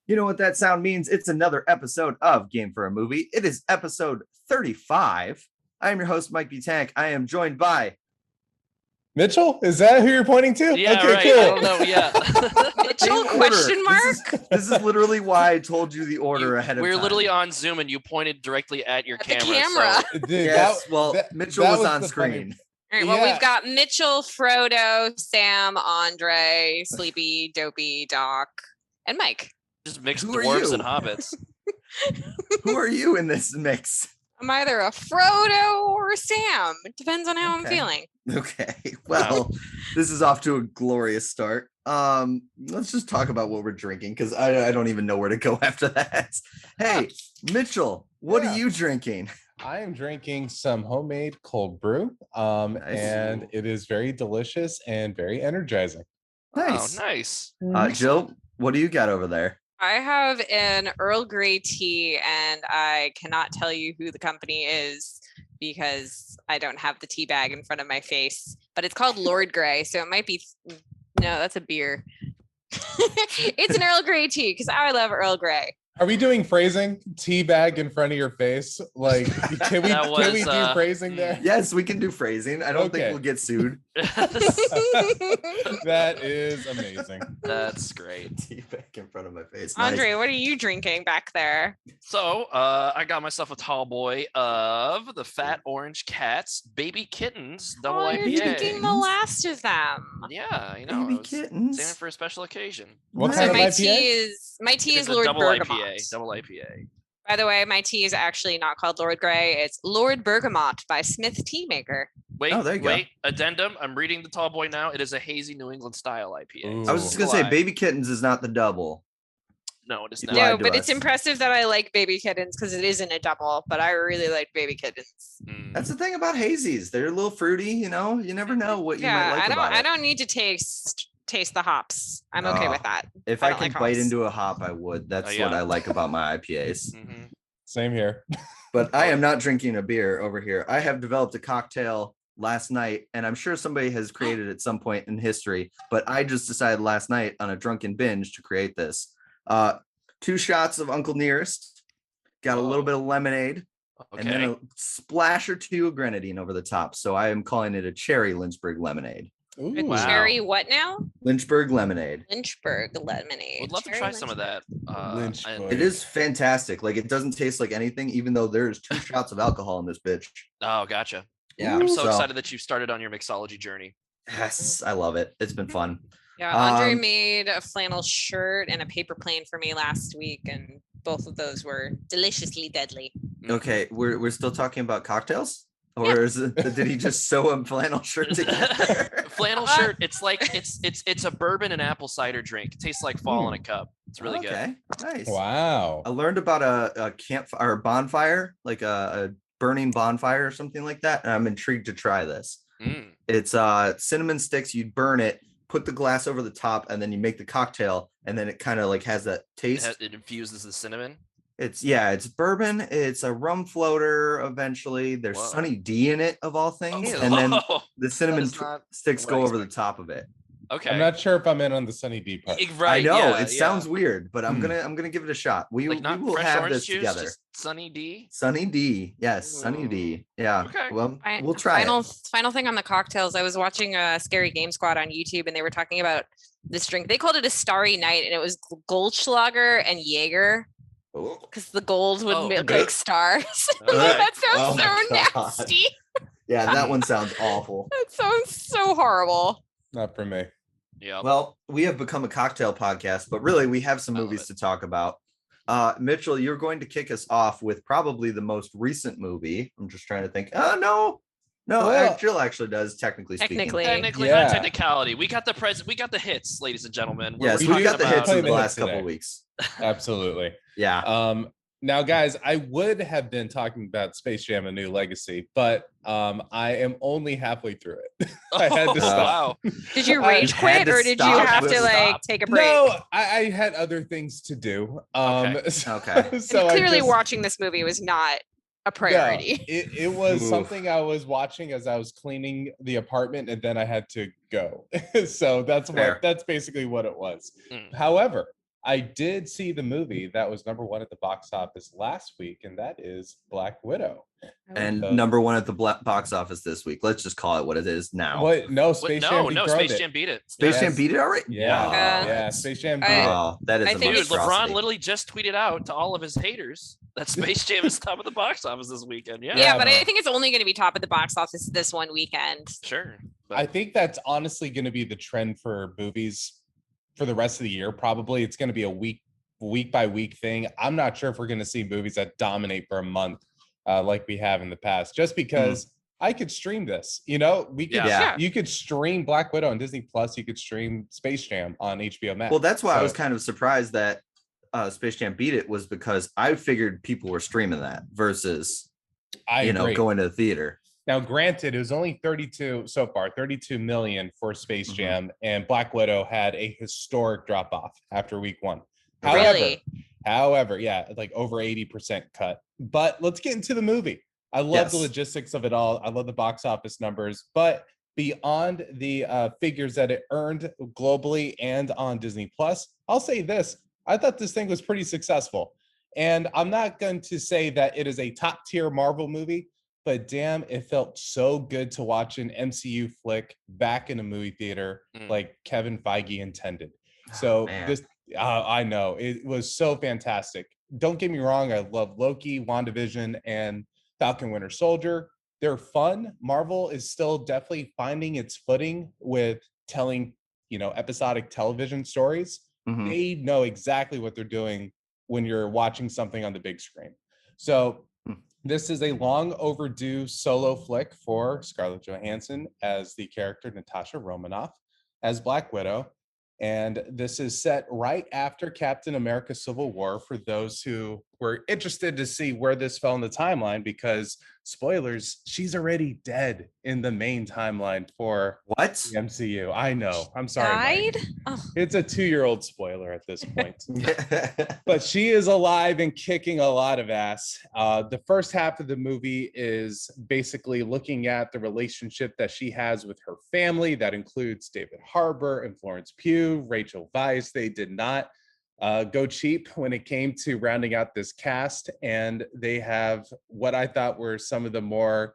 You know what that sound means? It's another episode of Game for a Movie. It is episode 35. I am your host, Mike B. Tank. I am joined by Mitchell. Is that who you're pointing to? Yeah, okay, right. cool. I don't know. Yeah. Mitchell? Question mark? This is literally why I told you the order ahead of time. We were literally on Zoom, and you pointed directly at your At camera. the camera. So Dude, Yes, Mitchell that was on the screen. All right, well, Yeah. we've got Mitchell, Frodo, Sam, Andre, Sleepy, Dopey, Doc, and Mike. just mixed Who are dwarves you? and hobbits. Who are you in this mix? I'm either a Frodo or a Sam. It depends on how I'm Okay. feeling. Okay, well, this is off to a glorious start. Let's just talk about what we're drinking because I don't even know where to go after that. Hey, Mitchell, what Yeah. are you drinking? I am drinking some homemade cold brew, Nice. and it is very delicious and very energizing. Nice. Oh, nice. Jill, what do you got over there? I have an Earl Grey tea, and I cannot tell you who the company is because I don't have the tea bag in front of my face. But it's called Lord Grey, so it might be. No, that's a beer. It's an Earl Grey tea because I love Earl Grey. Are we doing phrasing? Tea bag in front of your face? Like, can we That do was, phrasing there? Yes, we can do phrasing. I don't think Okay. we'll get sued. That is amazing. That's great. Tea back in front of my face. Nice. Andre, what are you drinking back there? So, I got myself a tall boy of the Fat Orange Cats Baby Kittens double Oh, you're IPA. drinking the last of them. Yeah, you know, Baby I was kittens. saving for a special occasion. What Nice. kind So of my IPA? tea is It's a Lord double Bergamot. IPA. Double IPA. By the way, my tea is actually not called Lord Grey. It's Lord Bergamot by Smith Tea Maker. Wait, Oh, there you go. wait. Addendum. I'm reading the tall boy now. It is a hazy New England style IPA. Ooh. I was just gonna say, Why? Baby Kittens is not the double. No, it is You not. lied No, to but it's us. impressive that I like Baby Kittens because it isn't a double, but I really like Baby Kittens. Mm. That's the thing about hazies. They're a little fruity, you know. You never know what you might Yeah, like about I it. don't need to taste the hops. I'm okay Oh, with that. If I I don't could like bite hops. into a hop, I would. That's yeah. what I like about my IPAs. Mhm. Same here. But I am not drinking a beer over here. I have developed a cocktail last night, and I'm sure somebody has created it at some point in history, but I just decided last night on a drunken binge to create this. 2 shots of Uncle Nearest, got a little bit of lemonade, and then Okay. a splash or 2 of grenadine over the top. So I am calling it a cherry Lynchburg lemonade. Ooh. Wow. Cherry what now? Lynchburg lemonade. Lynchburg lemonade. Would love to Cherry try some of that. Lynchburg. and- It is fantastic. Like, it doesn't taste like anything, even though there's 2 shots of alcohol in this bitch. Oh, gotcha. Yeah, I'm so excited that you started on your mixology journey. Yes, I love it. It's been fun. Yeah, Andre Um, made a flannel shirt and a paper plane for me last week, and both of those were deliciously deadly. Okay, we're still talking about cocktails, or is it, did he just sew a flannel shirt together? Flannel shirt. It's like it's a bourbon and apple cider drink. It tastes like fall in a cup. It's really good. Okay, nice. Wow. I learned about a campfire or bonfire, like a burning bonfire or something like that, and I'm intrigued to try this. Mm. It's cinnamon sticks. You burn it, put the glass over the top, and then you make the cocktail, and then it kind of like has that taste. It infuses the cinnamon. It's bourbon. It's a rum floater. Eventually, there's Whoa. Sunny D in it, of all things, Ew. and then the cinnamon is not sticks what go I over the expected. top of it. Okay. I'm not sure if I'm in on the Sunny D part. Right. I know yeah, it yeah. sounds weird, but I'm Hmm. gonna give it a shot. We like not will fresh have orange this juice, together. just Sunny D. Sunny D, yes, Sunny D. Yeah. Okay. Well, Fi- we'll try Final thing on the cocktails. I was watching a Scary Game Squad on YouTube, and they were talking about this drink. They called it a Starry Night, and it was Goldschlager and Jaeger it. because the gold would Oh, look okay. like stars. Okay. That Oh sounds my so God. nasty. Yeah, that one sounds awful. That sounds so horrible. Not for me. Yeah. Well, we have become a cocktail podcast, but really we have some I love movies it. to talk about. Mitchell, you're going to kick us off with probably the most recent movie. I'm just trying to think. No, Well- Jill actually does, technically speaking. Technically. Technically, Yeah. not technicality. We got the hits, ladies and gentlemen. Yes, we we do got the talking hits of about- the last Today. couple of weeks. Absolutely. Yeah. Now, guys, I would have been talking about Space Jam: A New Legacy, but I am only halfway through it. I had to stop. Wow. Did you I rage had quit, to or did you stop. have to Stop. like take a break? No, I had other things to do. Okay. Okay. So And clearly, I just, watching this movie was not a priority. No, it was Oof. something I was watching as I was cleaning the apartment, and then I had to go. So Fair. that's basically what it was. Mm. However, I did see the movie that was #1 at the box office last week, and that is Black Widow. And So- #1 at the box office this week. Let's just call it what it is now. What? No, What? Space Jam No, dethroned Space it. Jam beat it. Space Yes. Jam beat it already? Yeah, Yeah. yeah. Space Jam beat I- it. Oh, that is I a think Dude, it's- LeBron monstrosity. literally just tweeted out to all of his haters that Space Jam is top of the box office this weekend. Yeah, Yeah, but no. I think it's only going to be top of the box office this one weekend. sure. But I think that's honestly going to be the trend for movies for the rest of the year. Probably it's going to be a week by week thing. I'm not sure if we're going to see movies that dominate for a month like we have in the past, just because I could stream this. You know, we could. Yeah. You could stream Black Widow on Disney Plus. You could stream Space Jam on HBO Max. Well, that's why I So- was kind of surprised that Space Jam beat it, was because I figured people were streaming that versus I agree. going to the theater. Now, granted, it was only 32 million for Space Mhm. Jam, and Black Widow had a historic drop off after week 1. Really? However, yeah, like over 80% cut. But let's get into the movie. I love the Yes. logistics of it all. I love the box office numbers, but beyond the figures that it earned globally and on Disney Plus, I'll say this: I thought this thing was pretty successful. And I'm not going to say that it is a top tier Marvel movie, but damn, it felt so good to watch an MCU flick back in a movie theater Mm. like Kevin Feige intended. So man. this, I know it was so fantastic. Don't get me wrong, I love Loki, WandaVision, and Falcon Winter Soldier. They're fun. Marvel is still definitely finding its footing with telling, episodic television stories. Mhm. They know exactly what they're doing when you're watching something on the big screen. So Hmm. this is a long overdue solo flick for Scarlett Johansson as the character Natasha Romanoff as Black Widow. And this is set right after Captain America Civil War, for those who were interested to see where this fell in the timeline, because spoilers, she's already dead in the main timeline for What? the MCU. I know. I'm sorry, Mike. Died? Oh, It's a 2-year-old spoiler at this point. But she is alive and kicking a lot of ass. The first half of the movie is basically looking at the relationship that she has with her family. That includes David Harbour and Florence Pugh, Rachel Weisz. They did not go cheap when it came to rounding out this cast. And they have what I thought were some of the more,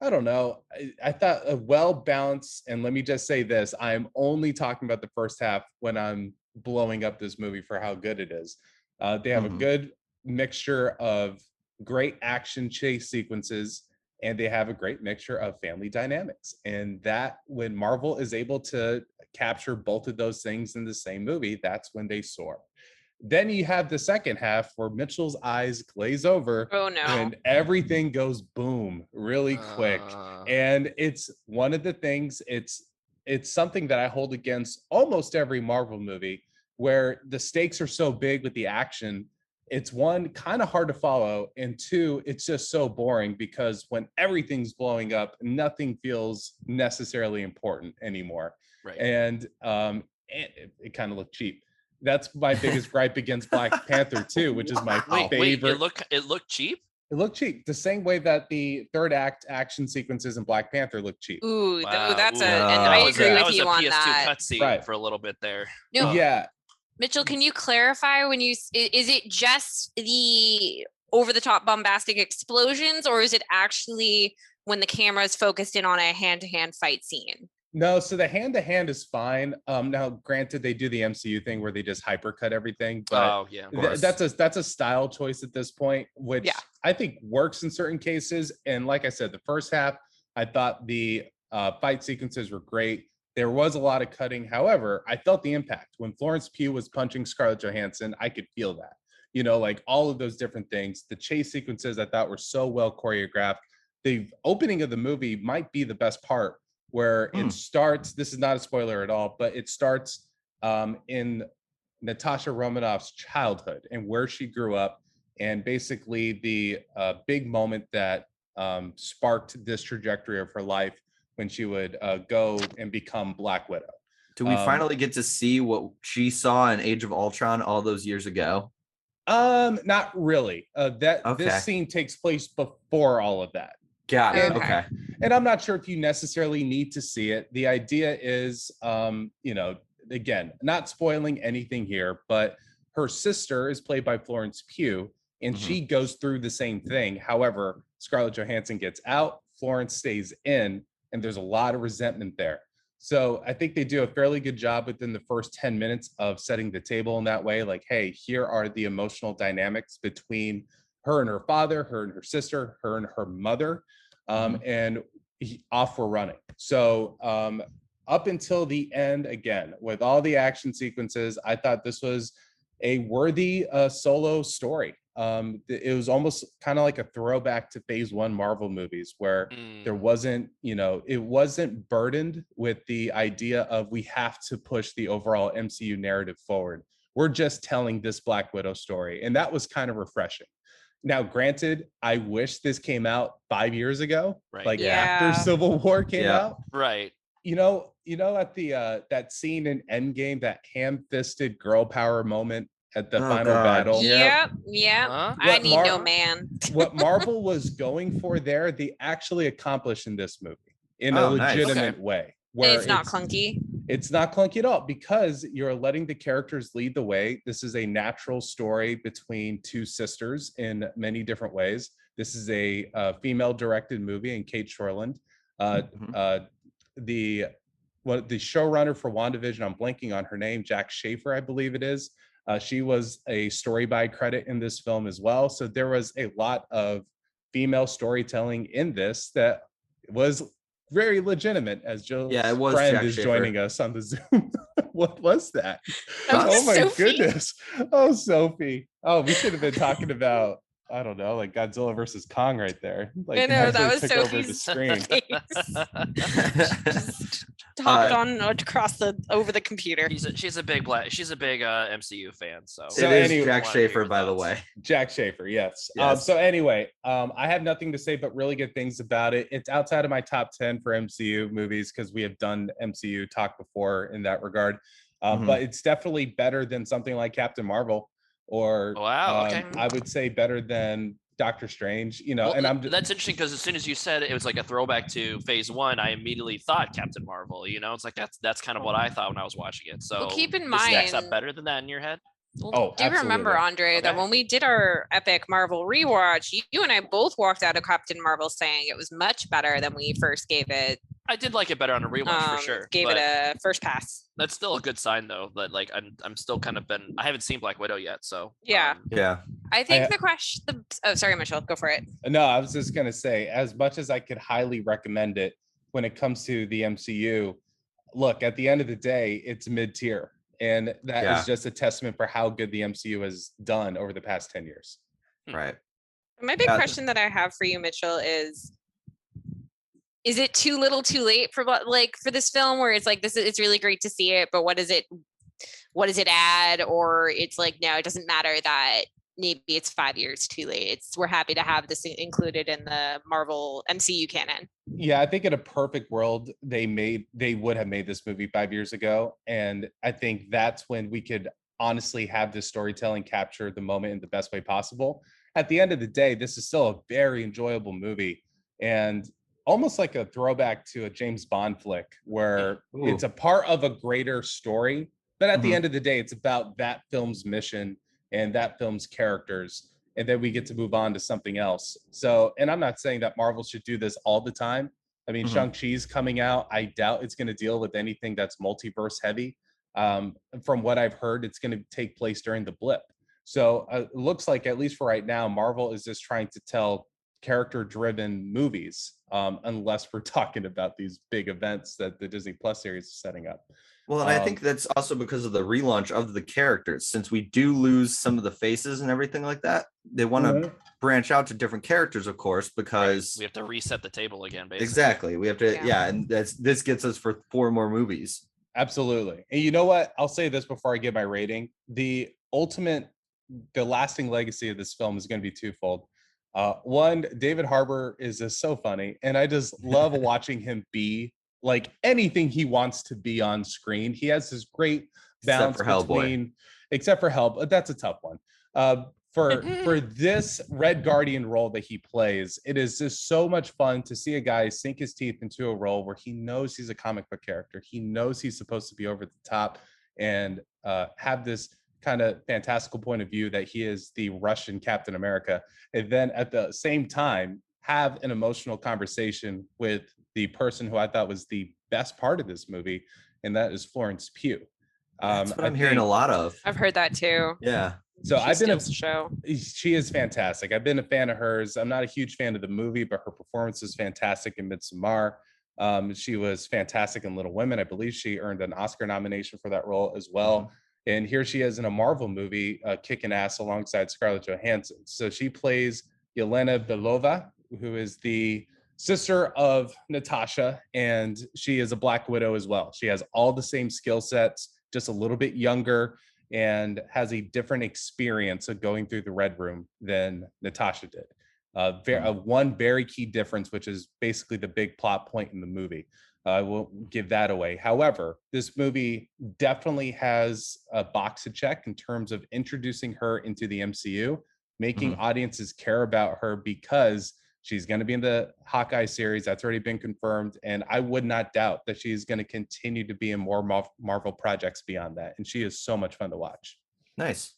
I don't know, I thought a well-balanced, and let me just say this, I'm only talking about the first half when I'm blowing up this movie for how good it is. They have a Mhm. good mixture of great action chase sequences, and they have a great mixture of family dynamics. And that, when Marvel is able to capture both of those things in the same movie, that's when they soar. Then you have the second half where Mitchell's eyes glaze over oh no. when everything goes boom really quick. And it's one of the things, it's something that I hold against almost every Marvel movie, where the stakes are so big with the action. It's one, kind of hard to follow, and two, it's just so boring, because when everything's blowing up, nothing feels necessarily important anymore. Right. And it kind of looked cheap. That's my biggest gripe against Black Panther 2, which is my Wait, favorite. it looked cheap. It looked cheap, the same way that the third act action sequences in Black Panther look cheap. Ooh, Wow, that's ooh. and That I was agree a- with that was you a on PS2 that. cutscene Right. for a little bit there. No, Yeah, Mitchell, can you clarify when is it just the over the top bombastic explosions, or is it actually when the camera is focused in on a hand-to-hand fight scene? no, so the hand-to-hand is fine. Now, granted, they do the MCU thing where they just hypercut everything, but Oh yeah. course. that's a style choice at this point, which Yeah. I think works in certain cases. And like I said, the first half, I thought the fight sequences were great. There was a lot of cutting. However, I felt the impact when Florence Pugh was punching Scarlett Johansson. I could feel that, like all of those different things. The chase sequences I thought were so well choreographed. The opening of the movie might be the best part, where Hmm. it starts. This is not a spoiler at all, but it starts in Natasha Romanoff's childhood and where she grew up, and basically the big moment that sparked this trajectory of her life when she would go and become Black Widow. Do we finally get to see what she saw in Age of Ultron all those years ago? Not really. Okay. This scene takes place before all of that. Got it. Okay. Okay. And I'm not sure if you necessarily need to see it. The idea is, again, not spoiling anything here, but Her sister is played by Florence Pugh, and she goes through the same thing. However, Scarlett Johansson gets out, Florence stays in, and there's a lot of resentment there. So I think they do a fairly good job within the first 10 minutes of setting the table in that way. Like, hey, here are the emotional dynamics between her and her father, her and her sister, her and her mother, and off we're running. So up until the end, again, with all the action sequences, I thought this was a worthy solo story. It was almost kind of like a throwback to phase 1 Marvel movies where there wasn't, it wasn't burdened with the idea of we have to push the overall MCU narrative forward. We're just telling this Black Widow story. And that was kind of refreshing. Now, granted, I wish this came out 5 years ago, after Civil War came out. Right. At the that scene in Endgame, that ham-fisted girl power moment at the final battle. Yep. I need no man. What Marvel was going for there, they actually accomplished in this movie in a legitimate way. Where it's not clunky. It's not clunky at all because you're letting the characters lead the way. This is a natural story between two sisters in many different ways. This is a female-directed movie, and Kate Shortland, the showrunner for WandaVision, I'm blanking on her name, Jack Schaefer, I believe it is. She was a story by credit in this film as well. So there was a lot of female storytelling in this that was very legitimate, as Jill's friend Jack is Schaefer. joining us on the Zoom. What was that? That was Oh my Sophie. goodness. Oh, Sophie. Oh, we should have been talking about, I don't know, like Godzilla versus Kong right there. Like, I know, that actually was took over the Sophie's screen. Hopped on across over the computer. She's a big MCU fan. So it is Jack Schaefer, by the way. Jack Schaefer, yes. Yes. So anyway, I have nothing to say but really good things about it. It's outside of my top 10 for MCU movies because we have done MCU talk before in that regard. But it's definitely better than something like Captain Marvel, or I would say better than Doctor Strange, that's interesting because as soon as you said it was like a throwback to phase 1, I immediately thought Captain Marvel. It's like that's kind of what I thought when I was watching it. So keep in is mind, next up better than that in your head? Oh, do you remember, Andre, that when we did our epic Marvel rewatch, you and I both walked out of Captain Marvel saying it was much better than we first gave it. I did like it better on a rewatch for sure. Gave it a first pass. That's still a good sign though. That like I'm still kind of I haven't seen Black Widow yet, so yeah. I think the question. Oh, sorry, Mitchell, go for it. No, I was just gonna say, as much as I could highly recommend it when it comes to the MCU, look, at the end of the day, it's mid-tier, and that is just a testament for how good the MCU has done over the past 10 years. Right. My big question that I have for you, Mitchell, is it too little too late for this film where it's like it's really great to see it, but what does it add? Or it's like, no, it doesn't matter that maybe it's 5 years too late. We're happy to have this included in the Marvel MCU canon. Yeah, I think in a perfect world, they would have made this movie 5 years ago. And I think that's when we could honestly have this storytelling capture the moment in the best way possible. At the end of the day, this is still a very enjoyable movie, and almost like a throwback to a James Bond flick where it's a part of a greater story. But at the end of the day, it's about that film's mission and that film's characters. And then we get to move on to something else. So, and I'm not saying that Marvel should do this all the time. I mean, Shang-Chi's coming out. I doubt it's going to deal with anything that's multiverse heavy. From what I've heard, it's going to take place during the blip. So it looks like, at least for right now, Marvel is just trying to tell character-driven movies, unless we're talking about these big events that the Disney Plus series is setting up. Well, and I think that's also because of the relaunch of the characters. Since we do lose some of the faces and everything like that, they want to branch out to different characters, of course, because we have to reset the table again, basically. Exactly. We have to, and this gets us for 4 more movies. Absolutely. And you know what? I'll say this before I give my rating. The lasting legacy of this film is going to be twofold. One, David Harbour is just so funny, and I just love watching him be like anything he wants to be on screen. He has this great balance except for Hell, but that's a tough one. For this Red Guardian role that he plays, it is just so much fun to see a guy sink his teeth into a role where he knows he's a comic book character. He knows he's supposed to be over the top and have this kind of fantastical point of view that he is the Russian Captain America, and then at the same time have an emotional conversation with the person who I thought was the best part of this movie, and that is Florence Pugh. That's what I'm hearing a lot of. I've heard that too. Yeah. So She steals the show. She is fantastic. I've been a fan of hers. I'm not a huge fan of the movie, but her performance is fantastic in Midsommar. She was fantastic in Little Women. I believe she earned an Oscar nomination for that role as well. And here she is in a Marvel movie, kicking ass alongside Scarlett Johansson. So she plays Yelena Belova, who is the sister of Natasha, and she is a Black Widow as well. She has all the same skill sets, just a little bit younger, and has a different experience of going through the Red Room than Natasha did. One very key difference, which is basically the big plot point in the movie. I won't give that away. However, this movie definitely has a box to check in terms of introducing her into the MCU, making audiences care about her because she's going to be in the Hawkeye series. That's already been confirmed. And I would not doubt that she's going to continue to be in more Marvel projects beyond that. And she is so much fun to watch. Nice.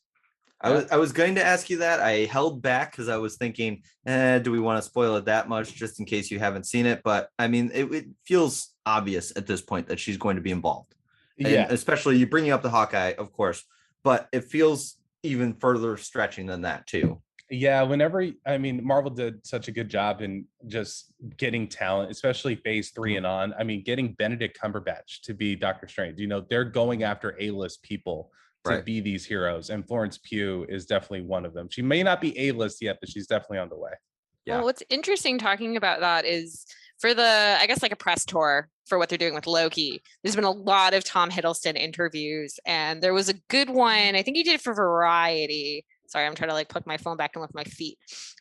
I was going to ask you that. I held back because I was thinking, do we want to spoil it that much just in case you haven't seen it? But I mean, it feels obvious at this point that she's going to be involved. And especially you bringing up the Hawkeye, of course, but it feels even further stretching than that too. Yeah, Marvel did such a good job in just getting talent, especially phase 3 and on. I mean, getting Benedict Cumberbatch to be Doctor Strange, they're going after A-list people to be these heroes. And Florence Pugh is definitely one of them. She may not be A-list yet, but she's definitely on the way. Yeah. Well, what's interesting talking about that is for the, I guess, like a press tour for what they're doing with Loki, there's been a lot of Tom Hiddleston interviews, and there was a good one. I think he did it for Variety. Sorry, I'm trying to put my phone back in with my feet.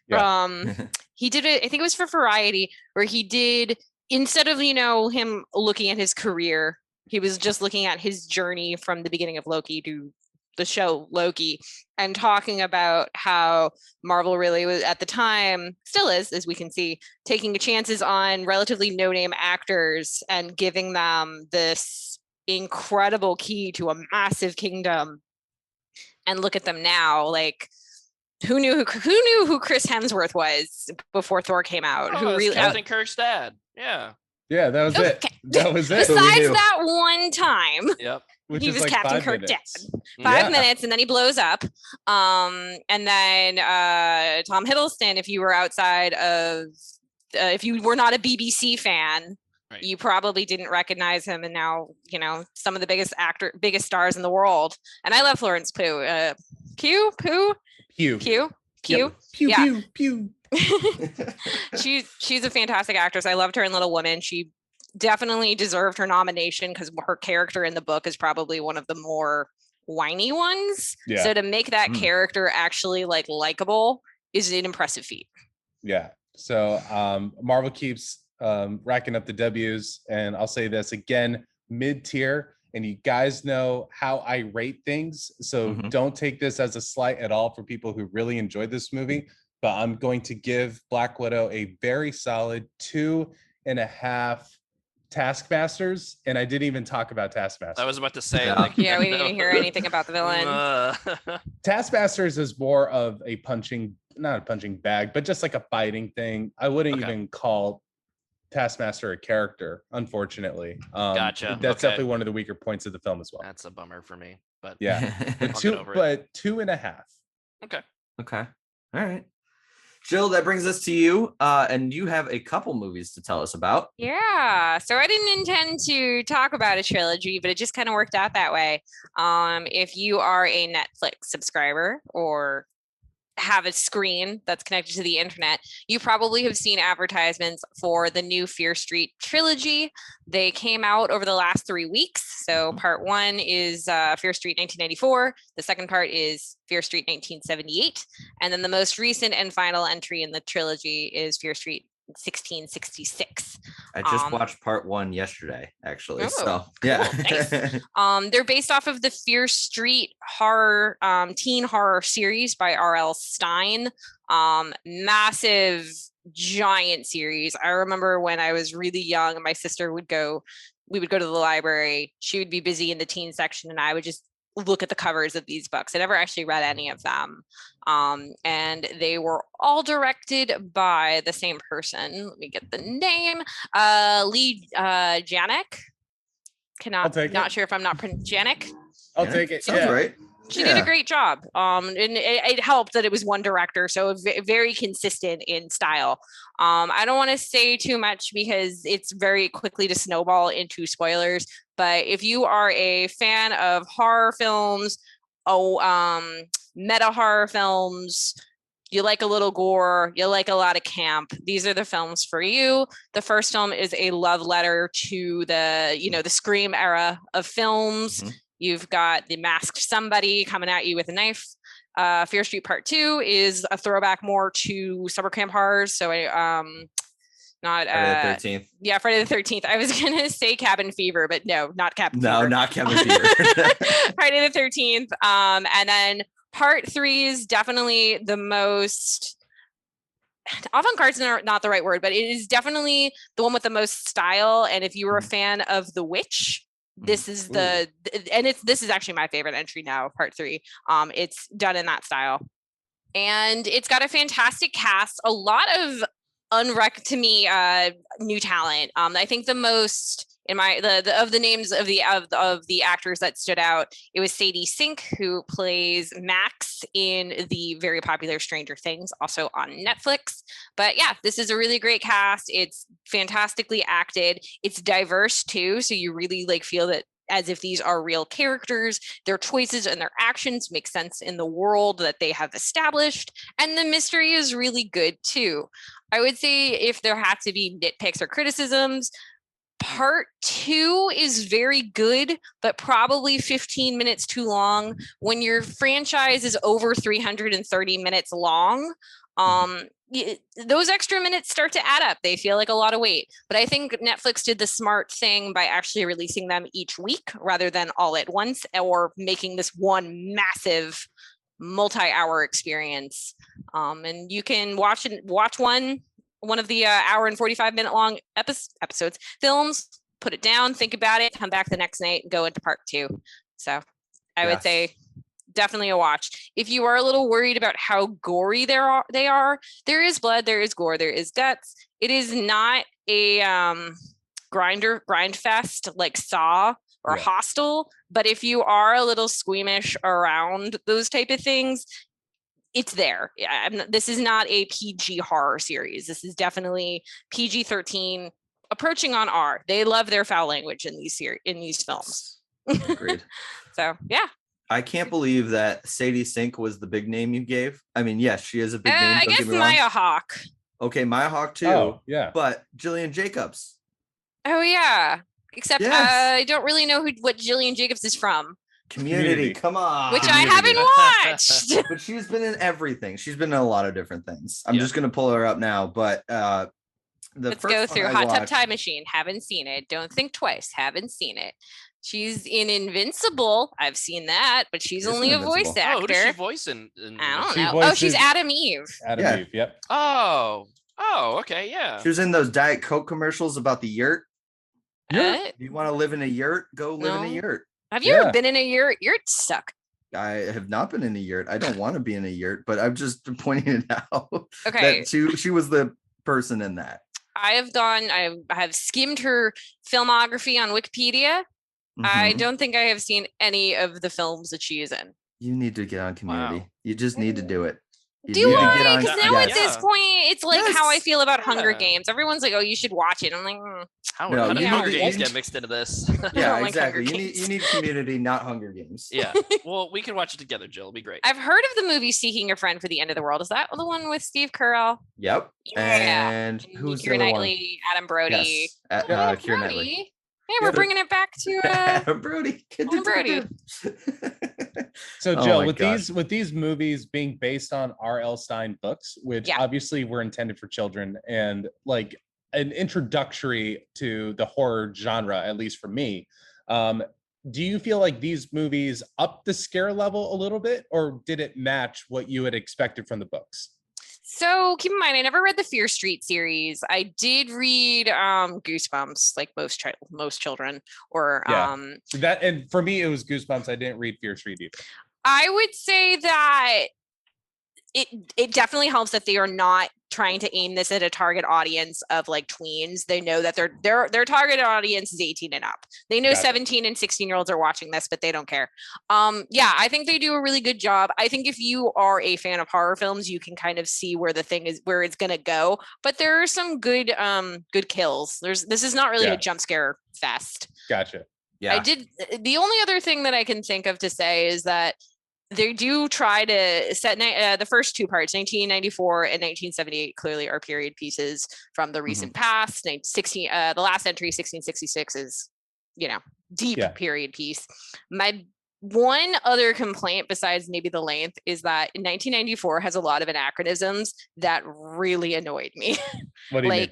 Yeah. He did it, I think it was for Variety, where he did, instead of, him looking at his career, he was just looking at his journey from the beginning of Loki to the show Loki, and talking about how Marvel really was at the time, still is, as we can see, taking chances on relatively no-name actors and giving them this incredible key to a massive kingdom. And look at them now. Who knew who Chris Hemsworth was before Thor came out? Oh, who really Captain Kirk's dad. Yeah, that was it. That was it. Besides that one time, yep. He was Captain Kirk's dad. 5 minutes, and then he blows up. And then Tom Hiddleston, if you were outside of, if you were not a BBC fan, you probably didn't recognize him. And now, some of the biggest stars in the world. And I love Florence Pugh. Pugh. She's a fantastic actress. I loved her in Little Women. She definitely deserved her nomination because her character in the book is probably one of the more whiny ones. Yeah. So to make that character actually likable is an impressive feat. Yeah. So Marvel keeps racking up the W's, and I'll say this again, mid-tier. And you guys know how I rate things, so don't take this as a slight at all for people who really enjoyed this movie. But I'm going to give Black Widow a very solid 2.5 Taskmasters, and I didn't even talk about Taskmasters. I was about to say, we didn't even hear anything about the villain. Taskmasters is more of a not a punching bag, but just like a fighting thing. I wouldn't even call Taskmaster a character, unfortunately. Gotcha. That's definitely one of the weaker points of the film as well. That's a bummer for me, but yeah, but 2.5. Okay. All right. Jill, that brings us to you, and you have a couple movies to tell us about. Yeah, so I didn't intend to talk about a trilogy, but it just kind of worked out that way. If you are a Netflix subscriber or have a screen that's connected to the internet, you probably have seen advertisements for the new Fear Street trilogy. They came out over the last 3 weeks. So part 1 is Fear Street 1994. The second part is Fear Street 1978. And then the most recent and final entry in the trilogy is Fear Street 1666. I just watched part 1 yesterday, actually. Cool. Nice. They're based off of the Fear Street horror teen horror series by R.L. Stine. Massive, giant series. I remember when I was really young, my sister we would go to the library. She would be busy in the teen section, and I would just look at the covers of these books. I never actually read any of them. And they were all directed by the same person. Let me get the name. Lee Janik. Not sure if I'm not Janik. I'll take it. Sounds right. She did a great job. And it helped that it was one director, so very consistent in style. I don't want to say too much because it's very quickly to snowball into spoilers. But if you are a fan of horror films, meta horror films, you like a little gore, you like a lot of camp, these are the films for you. The first film is a love letter to the Scream era of films. Mm-hmm. You've got the masked somebody coming at you with a knife. Fear Street Part 2 is a throwback more to summer camp horrors. So Friday the 13th. Yeah, Friday the 13th. I was gonna say Cabin Fever, but no, not Cabin Fever. No, not Cabin Fever. Friday the 13th. And then Part 3 is definitely the most avant-garde is not the right word, but it is definitely the one with the most style. And if you were a fan of The Witch, this is this is actually my favorite entry now, Part 3. It's done in that style, and it's got a fantastic cast, a lot of to me new talent. I think the most in the names of the actors that stood out, it was Sadie Sink, who plays Max in the very popular Stranger Things, also on Netflix. But yeah, this is a really great cast. It's fantastically acted. It's diverse too, so you really feel that as if these are real characters. Their choices and their actions make sense in the world that they have established, and the mystery is really good too. I would say if there had to be nitpicks or criticisms, Part 2 is very good, but probably 15 minutes too long. When your franchise is over 330 minutes long, those extra minutes start to add up. They feel like a lot of weight. But I think Netflix did the smart thing by actually releasing them each week rather than all at once, or making this one massive multi-hour experience. And you can watch one of the hour and 45-minute long episodes, films, put it down, think about it, come back the next night and go into Part 2. So I would say definitely a watch. If you are a little worried about how gory they are, there is blood, there is gore, there is guts. It is not a grind fest like Saw or Hostel, but if you are a little squeamish around those type of things, it's there. This is not a PG horror series. This is definitely PG-13, approaching on R. They love their foul language in these films. Agreed. So yeah. I can't believe that Sadie Sink was the big name you gave. I mean, yes, she is a big name. I guess Maya Hawke. Okay, Maya Hawke too. Oh, yeah. But Gillian Jacobs. Oh yeah. Except I don't really know what Gillian Jacobs is from. Community, come on. Which I haven't watched. But she's been in everything. She's been in a lot of different things. I'm just going to pull her up now. But let's go through Hot Tub Time Machine. Haven't seen it. Don't Think Twice. Haven't seen it. She's in Invincible. I've seen that, but she's only a voice actor. Oh, who does she voice in I don't know. She's Adam Eve. Eve, yep. Oh, okay, yeah. She was in those Diet Coke commercials about the yurt. If you want to live in a yurt, go live in a yurt. Have you ever been in a yurt? Yurts suck. I have not been in a yurt. I don't want to be in a yurt, but I'm just pointing it out. Okay. That she was the person in that. I have skimmed her filmography on Wikipedia. Mm-hmm. I don't think I have seen any of the films that she is in. You need to get on Community. Wow. You just need to do it. Do I? Because now at this point, it's like how I feel about Hunger Games. Everyone's like, "Oh, you should watch it." I'm like, how do Hunger Games get mixed into this? Yeah, exactly. You need Community, not Hunger Games. Yeah. Well, we can watch it together, Jill. It'll be great. I've heard of the movie Seeking a Friend for the End of the World. Is that the one with Steve Carell? Yep. Yeah. And who's Keira Knightley, Adam Brody. Yes. Keira Knightley. Yeah, we're bringing it back to Brody. Brody. So Jill, with these movies being based on R.L. Stine books, which obviously were intended for children and like an introductory to the horror genre, at least for me, do you feel like these movies upped the scare level a little bit, or did it match what you had expected from the books? So keep in mind, I never read the Fear Street series. I did read Goosebumps, like most children, or Yeah. That, and for me, it was Goosebumps. I didn't read Fear Street either. I would say that it definitely helps that they are not trying to aim this at a target audience of like tweens. They know that their target audience is 18 and up. They know 17 and 16-year-olds are watching this, but they don't care. Yeah, I think they do a really good job. I think if you are a fan of horror films, you can kind of see where where it's gonna go. But there are some good kills. This is not really a jump scare fest. Gotcha. Yeah. The only other thing that I can think of to say is that they do try to set the first two parts, 1994 and 1978, clearly are period pieces from the recent past. The last entry, 1666, is, deep period piece. My one other complaint, besides maybe the length, is that 1994 has a lot of anachronisms that really annoyed me. What do you mean?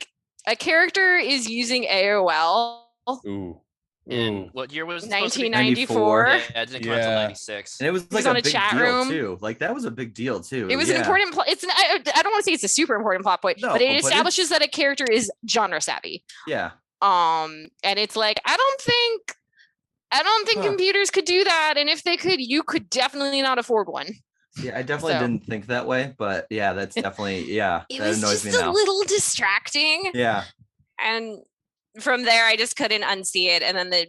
A character is using AOL. Ooh. In what year was it? 1994. Yeah, it didn't come out until 96. And it was like on a big chat deal room too. Like that was a big deal too. It was an important plot. I don't want to say it's a super important plot point, but it establishes that a character is genre savvy. Yeah. And it's like, I don't think computers could do that. And if they could, you could definitely not afford one. Yeah, I definitely didn't think that way, but yeah, that's definitely that was annoys me just now. a little distracting. Yeah. And from there, I just couldn't unsee it. And then the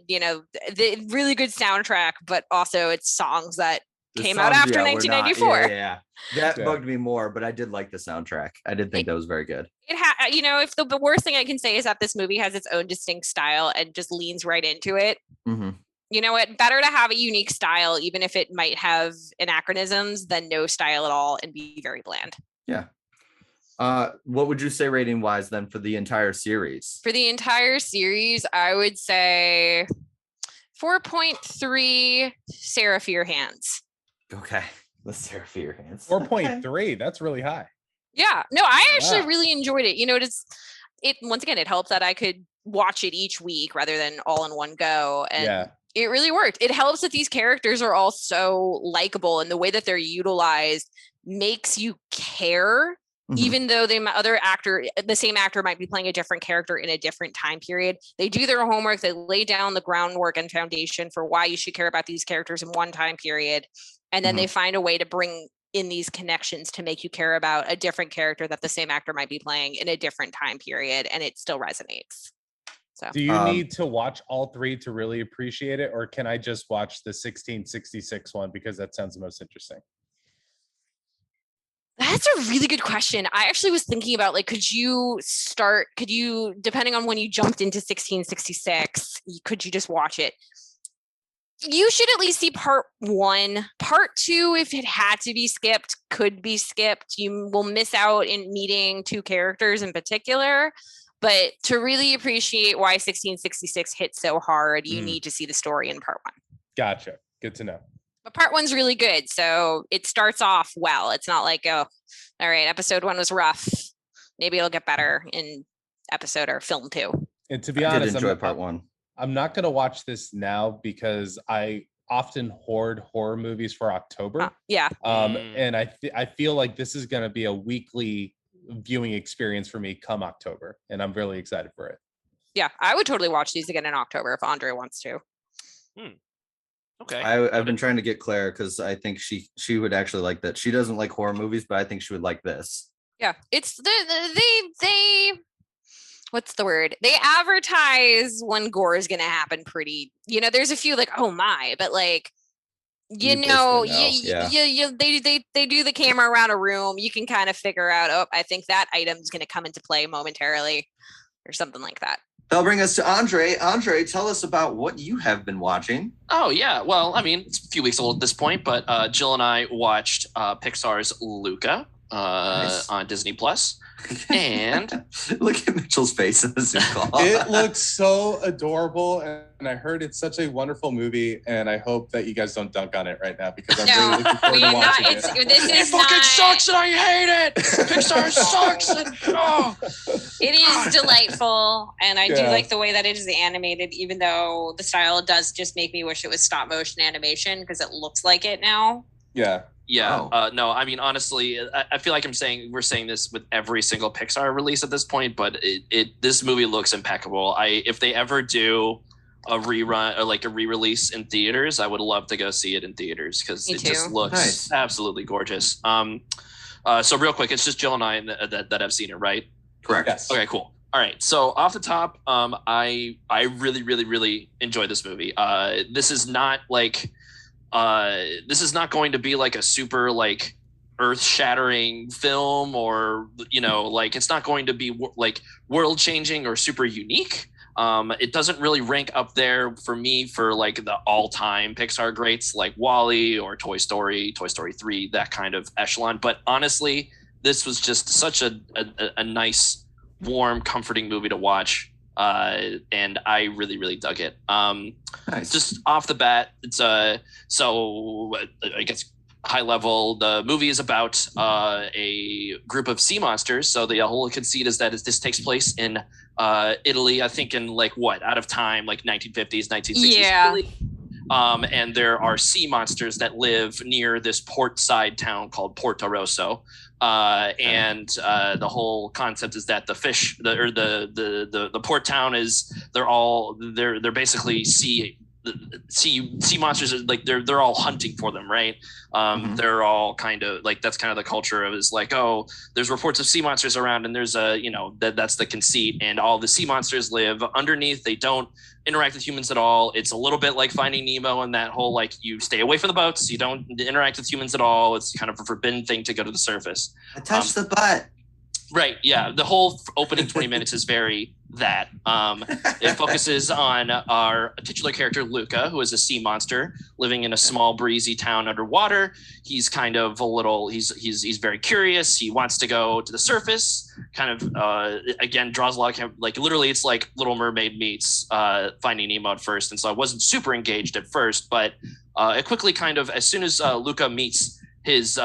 really good soundtrack, but also it's songs that came out after 1994. That bugged me more, but I did like the soundtrack. I did think that was very good. If the worst thing I can say is that this movie has its own distinct style and just leans right into it. Mm-hmm. You know what? Better to have a unique style, even if it might have anachronisms, than no style at all and be very bland. Yeah. What would you say rating wise then for the entire series? For the entire series, I would say 4.3 Sarah Fear Hands. Okay. Let's Sarah Fear Hands. 4.3. That's really high. Yeah. No, I actually really enjoyed it. It once again, it helped that I could watch it each week rather than all in one go. And it really worked. It helps that these characters are all so likable, and the way that they're utilized makes you care. Even though the same actor might be playing a different character in a different time period. They do their homework. They lay down the groundwork and foundation for why you should care about these characters in one time period. And then they find a way to bring in these connections to make you care about a different character that the same actor might be playing in a different time period. And it still resonates. So do you need to watch all three to really appreciate it? Or can I just watch the 1666 one because that sounds the most interesting? That's a really good question. I actually was thinking about could you, depending on when you jumped into 1666, could you just watch it? You should at least see part one. Part two, if it had to be skipped, could be skipped. You will miss out in meeting two characters in particular. But to really appreciate why 1666 hit so hard, you need to see the story in part one. Gotcha. Good to know. But part one's really good. So it starts off well. It's not like, oh, all right, episode one was rough. Maybe it'll get better in episode or film two. And to be honest, I did enjoy part one. I'm not going to watch this now because I often hoard horror movies for October. And I feel like this is going to be a weekly viewing experience for me come October. And I'm really excited for it. Yeah, I would totally watch these again in October if Andre wants to. Okay. I've been trying to get Claire because I think she would actually like that. She doesn't like horror movies, but I think she would like this. Yeah, it's they what's the word? They advertise when gore is gonna happen pretty. There's a few oh my, but they do the camera around a room. You can kind of figure out, oh, I think that item's gonna come into play momentarily or something like that. That'll bring us to Andre. Andre, tell us about what you have been watching. Oh, yeah. Well, I mean, it's a few weeks old at this point, but Jill and I watched Pixar's Luca on Disney Plus. And look at Mitchell's face in the Zoom call. It looks so adorable, and I heard it's such a wonderful movie, and I hope that you guys don't dunk on it right now because I'm really looking forward to watching it. It fucking sucks and I hate it. Pixar sucks. It is delightful, and I do like the way that it is animated, even though the style does just make me wish it was stop motion animation because it looks like it now. Yeah. Yeah. Oh. No, I mean, honestly, I feel like we're saying this with every single Pixar release at this point, but this movie looks impeccable. If they ever do a rerun or like a re-release in theaters, I would love to go see it in theaters because Me it just too. looks Nice. absolutely gorgeous. So real quick, it's just Jill and I that have seen it, right? Correct. Yes. Okay, cool. All right. So off the top, I really, really, really enjoyed this movie. This is not going to be like a super like earth-shattering film, or like it's not going to be like world-changing or super unique. It doesn't really rank up there for me for like the all-time Pixar greats like WALL-E or Toy Story 3, that kind of echelon. But honestly, this was just such a nice, warm, comforting movie to watch. And I really, really dug it. Nice. Just off the bat, it's so I guess high level, the movie is about a group of sea monsters. So the whole conceit is that this takes place in Italy, I think in like out of time, like 1950s, 1960s. Yeah. Italy. And there are sea monsters that live near this port-side town called Porto Rosso. And the whole concept is that the fish, the port town they're basically sea monsters. Like they're all hunting for them, right? They're all kind of like, that's kind of the culture of, is like, oh, there's reports of sea monsters around, and there's that's the conceit, and all the sea monsters live underneath. They don't interact with humans at all. It's a little bit like Finding Nemo, and that whole like, you stay away from the boats, you don't interact with humans at all. It's kind of a forbidden thing to go to the surface. I touched the butt. Right. Yeah. The whole opening 20 minutes is very that. It focuses on our titular character, Luca, who is a sea monster living in a small breezy town underwater. He's kind of he's very curious. He wants to go to the surface, kind of, again, draws a lot of, like, literally it's like Little Mermaid meets Finding Nemo at first. And so I wasn't super engaged at first, but it quickly kind of, as soon as Luca meets his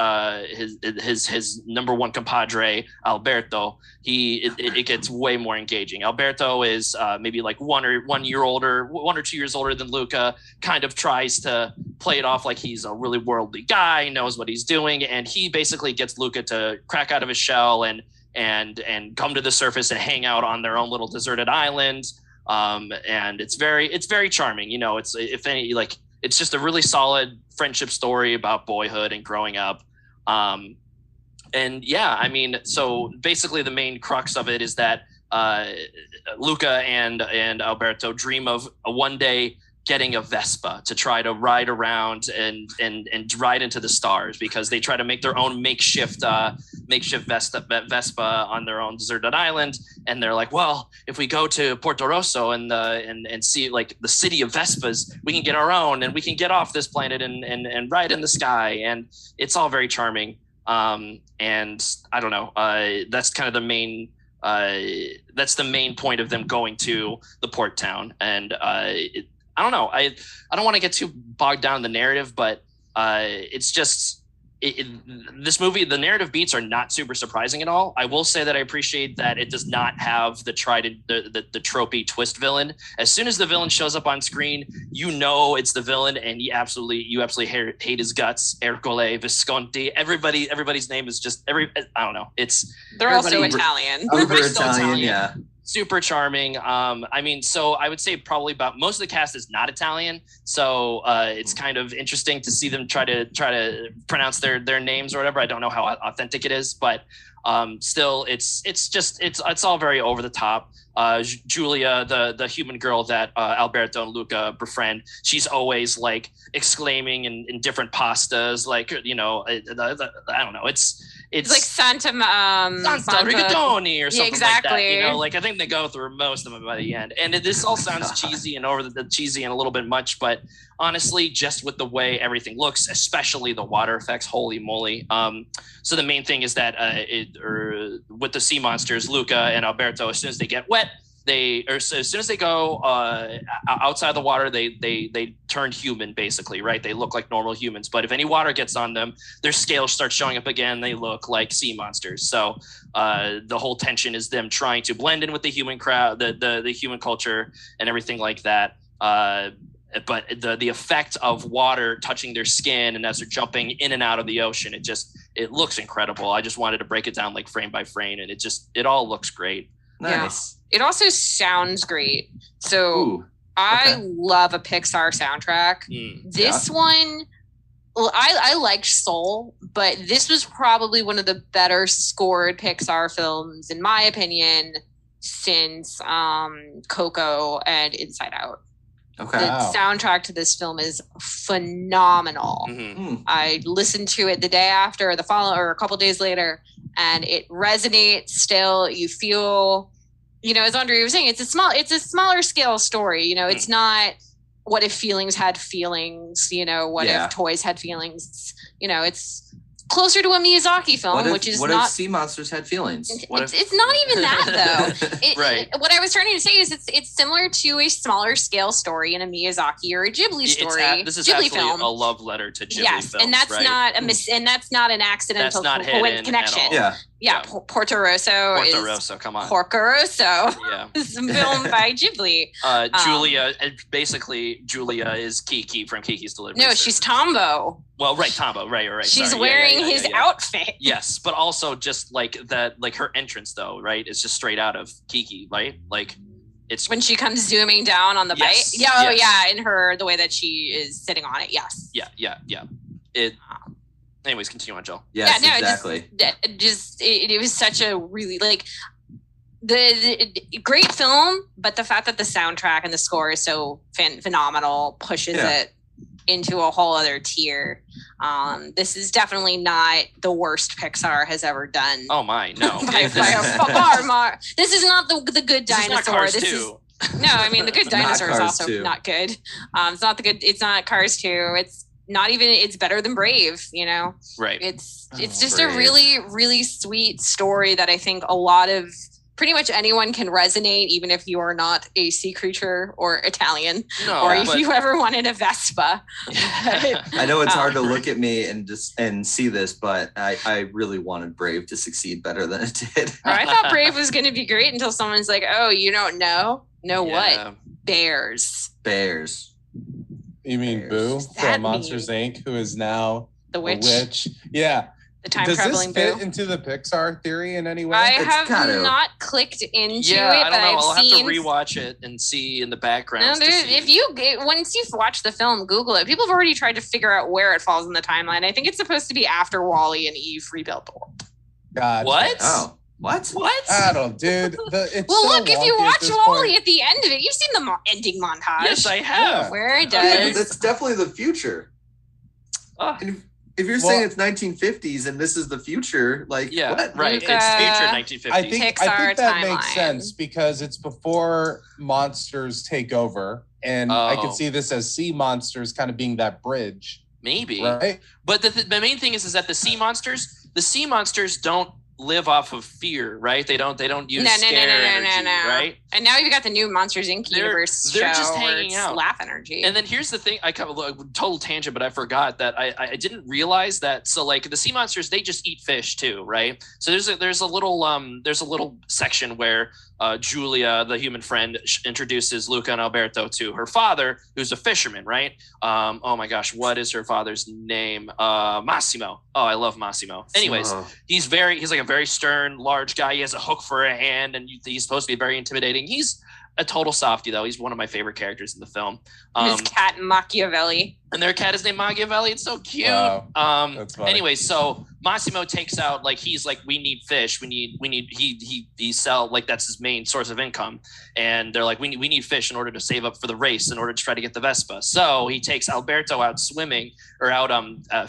number one compadre Alberto, it gets way more engaging. Alberto is maybe like 1 or 2 years older than Luca, kind of tries to play it off like he's a really worldly guy, knows what he's doing, and he basically gets Luca to crack out of his shell and come to the surface and hang out on their own little deserted island. And it's very charming. It's, if any, like, it's just a really solid friendship story about boyhood and growing up. And yeah, I mean, so basically the main crux of it is that Luca and Alberto dream of one day getting a Vespa to try to ride around and ride into the stars, because they try to make their own makeshift Vespa on their own deserted island. And they're like, well, if we go to Porto Rosso and see like the city of Vespas, we can get our own and we can get off this planet and ride in the sky. And it's all very charming. And I don't know, that's kind of the main point of them going to the port town. And I don't know. I don't want to get too bogged down in the narrative, but it's just this movie. The narrative beats are not super surprising at all. I will say that I appreciate that it does not have the tropey twist villain. As soon as the villain shows up on screen, it's the villain, and you absolutely hate his guts. Ercole, Visconti, everybody's name is just I don't know. They're also Italian. Uber Italian, yeah. Super charming. I mean, so I would say probably about most of the cast is not Italian, so it's kind of interesting to see them try to pronounce their names or whatever. I don't know how authentic it is, but still, it's all very over the top. Julia, the human girl that Alberto and Luca befriend, she's always like exclaiming in different pastas, like, I don't know. It's like Santa Rigatoni or something exactly. like that. Like I think they go through most of them by the end. And this all sounds cheesy and cheesy and a little bit much, but honestly, just with the way everything looks, especially the water effects, holy moly. So the main thing is that with the sea monsters, Luca and Alberto, as soon as they get wet, as soon as they go outside the water, they turn human, basically, right? They look like normal humans, but if any water gets on them, their scales start showing up again. They look like sea monsters. So the whole tension is them trying to blend in with the human crowd, the human culture, and everything like that. but the effect of water touching their skin and as they're jumping in and out of the ocean, it looks incredible. I just wanted to break it down like frame by frame, and it all looks great. Nice. Yeah. It also sounds great. So Ooh, I okay. love a Pixar soundtrack. This one, well, I liked Soul, but this was probably one of the better scored Pixar films, in my opinion, since Coco and Inside Out. Okay. The soundtrack to this film is phenomenal. I listened to it the day after, or a couple days later, and it resonates still. You feel, as Andre was saying, it's a smaller scale story. It's not what if feelings had feelings, what if toys had feelings, it's closer to a Miyazaki film, what if sea monsters had feelings? It's not even that though. Right. What I was trying to say is it's similar to a smaller scale story in a Miyazaki or a Ghibli story. This is Ghibli absolutely film. a love letter to Ghibli Yes, films, and that's right? not and that's not an accidental That's not hidden connection. at all. Yeah, Porto Rosso come on. Porco Rosso. Yeah. It's a film by Ghibli. Julia is Kiki from Kiki's Delivery No, Service. she's Tombo. Well, right, Tombo, right. She's Sorry. wearing his outfit. Yes, but also just like that, like her entrance though, right? It's just straight out of Kiki, right? Like it's when she comes zooming down on the bike. Yeah, in the way that she is sitting on it. Yes. Yeah. Anyways, continue on, Joel. Yes, exactly. It was such a really the great film, but the fact that the soundtrack and the score is so phenomenal pushes it into a whole other tier. This is definitely not the worst Pixar has ever done. Oh my, no. by a far more. This is not the Good Dinosaur. This is not Cars 2. No, I mean the Good Dinosaur is Cars also 2. not good. It's not Cars 2. It's not even. It's better than Brave. Right. It's just Brave. a really, really sweet story that I think a lot of pretty much anyone can resonate, even if you are not a sea creature or Italian, or if you ever wanted a Vespa. I know it's hard to look at me and see this, but I really wanted Brave to succeed better than it did. I thought Brave was going to be great until someone's like, "Oh, you don't know? What? Bears." You mean Boo from Monsters Inc., who is now the witch? Yeah. The time-traveling Boo. Does this fit into the Pixar theory in any way? I have not clicked into it, I don't know. I've I'll seen... have to rewatch it and see in the background. Once you've watched the film, Google it. People have already tried to figure out where it falls in the timeline. I think it's supposed to be after Wall-E and Eve rebuilt the world. God. What? Oh. What? I don't, dude. If you watch Wall-E at the end of it, you've seen the ending montage. Yes, I have. Where it Yeah, does. that's definitely the future. And if you're saying it's 1950s and this is the future, what? Right. Luca, It's future 1950s. I think that timeline. makes sense because it's before monsters take over, and I could see this as sea monsters kind of being that bridge. Maybe. Right. But the main thing is that the sea monsters don't live off of fear, right? They don't use energy, right? And now you've got the new Monsters Inc. universe they're show just where hanging it's out. laugh energy. And then here's the thing, I kind of total tangent, but I forgot that I didn't realize that. So like the sea monsters, they just eat fish too, right? So there's a little section where Julia, the human friend, introduces Luca and Alberto to her father, who's a fisherman, right? Oh my gosh, what is her father's name? Massimo. Oh, I love Massimo. Anyways, he's like a very stern, large guy. He has a hook for a hand, and he's supposed to be very intimidating. He's a total softie, though. He's one of my favorite characters in the film. His cat Machiavelli. And their cat is named Machiavelli. It's so cute. Wow. That's funny. Anyway, so Massimo takes out, he's like, we need fish. He sell, that's his main source of income. And they're like, we need fish in order to save up for the race, in order to try to get the Vespa. So he takes Alberto out swimming, or out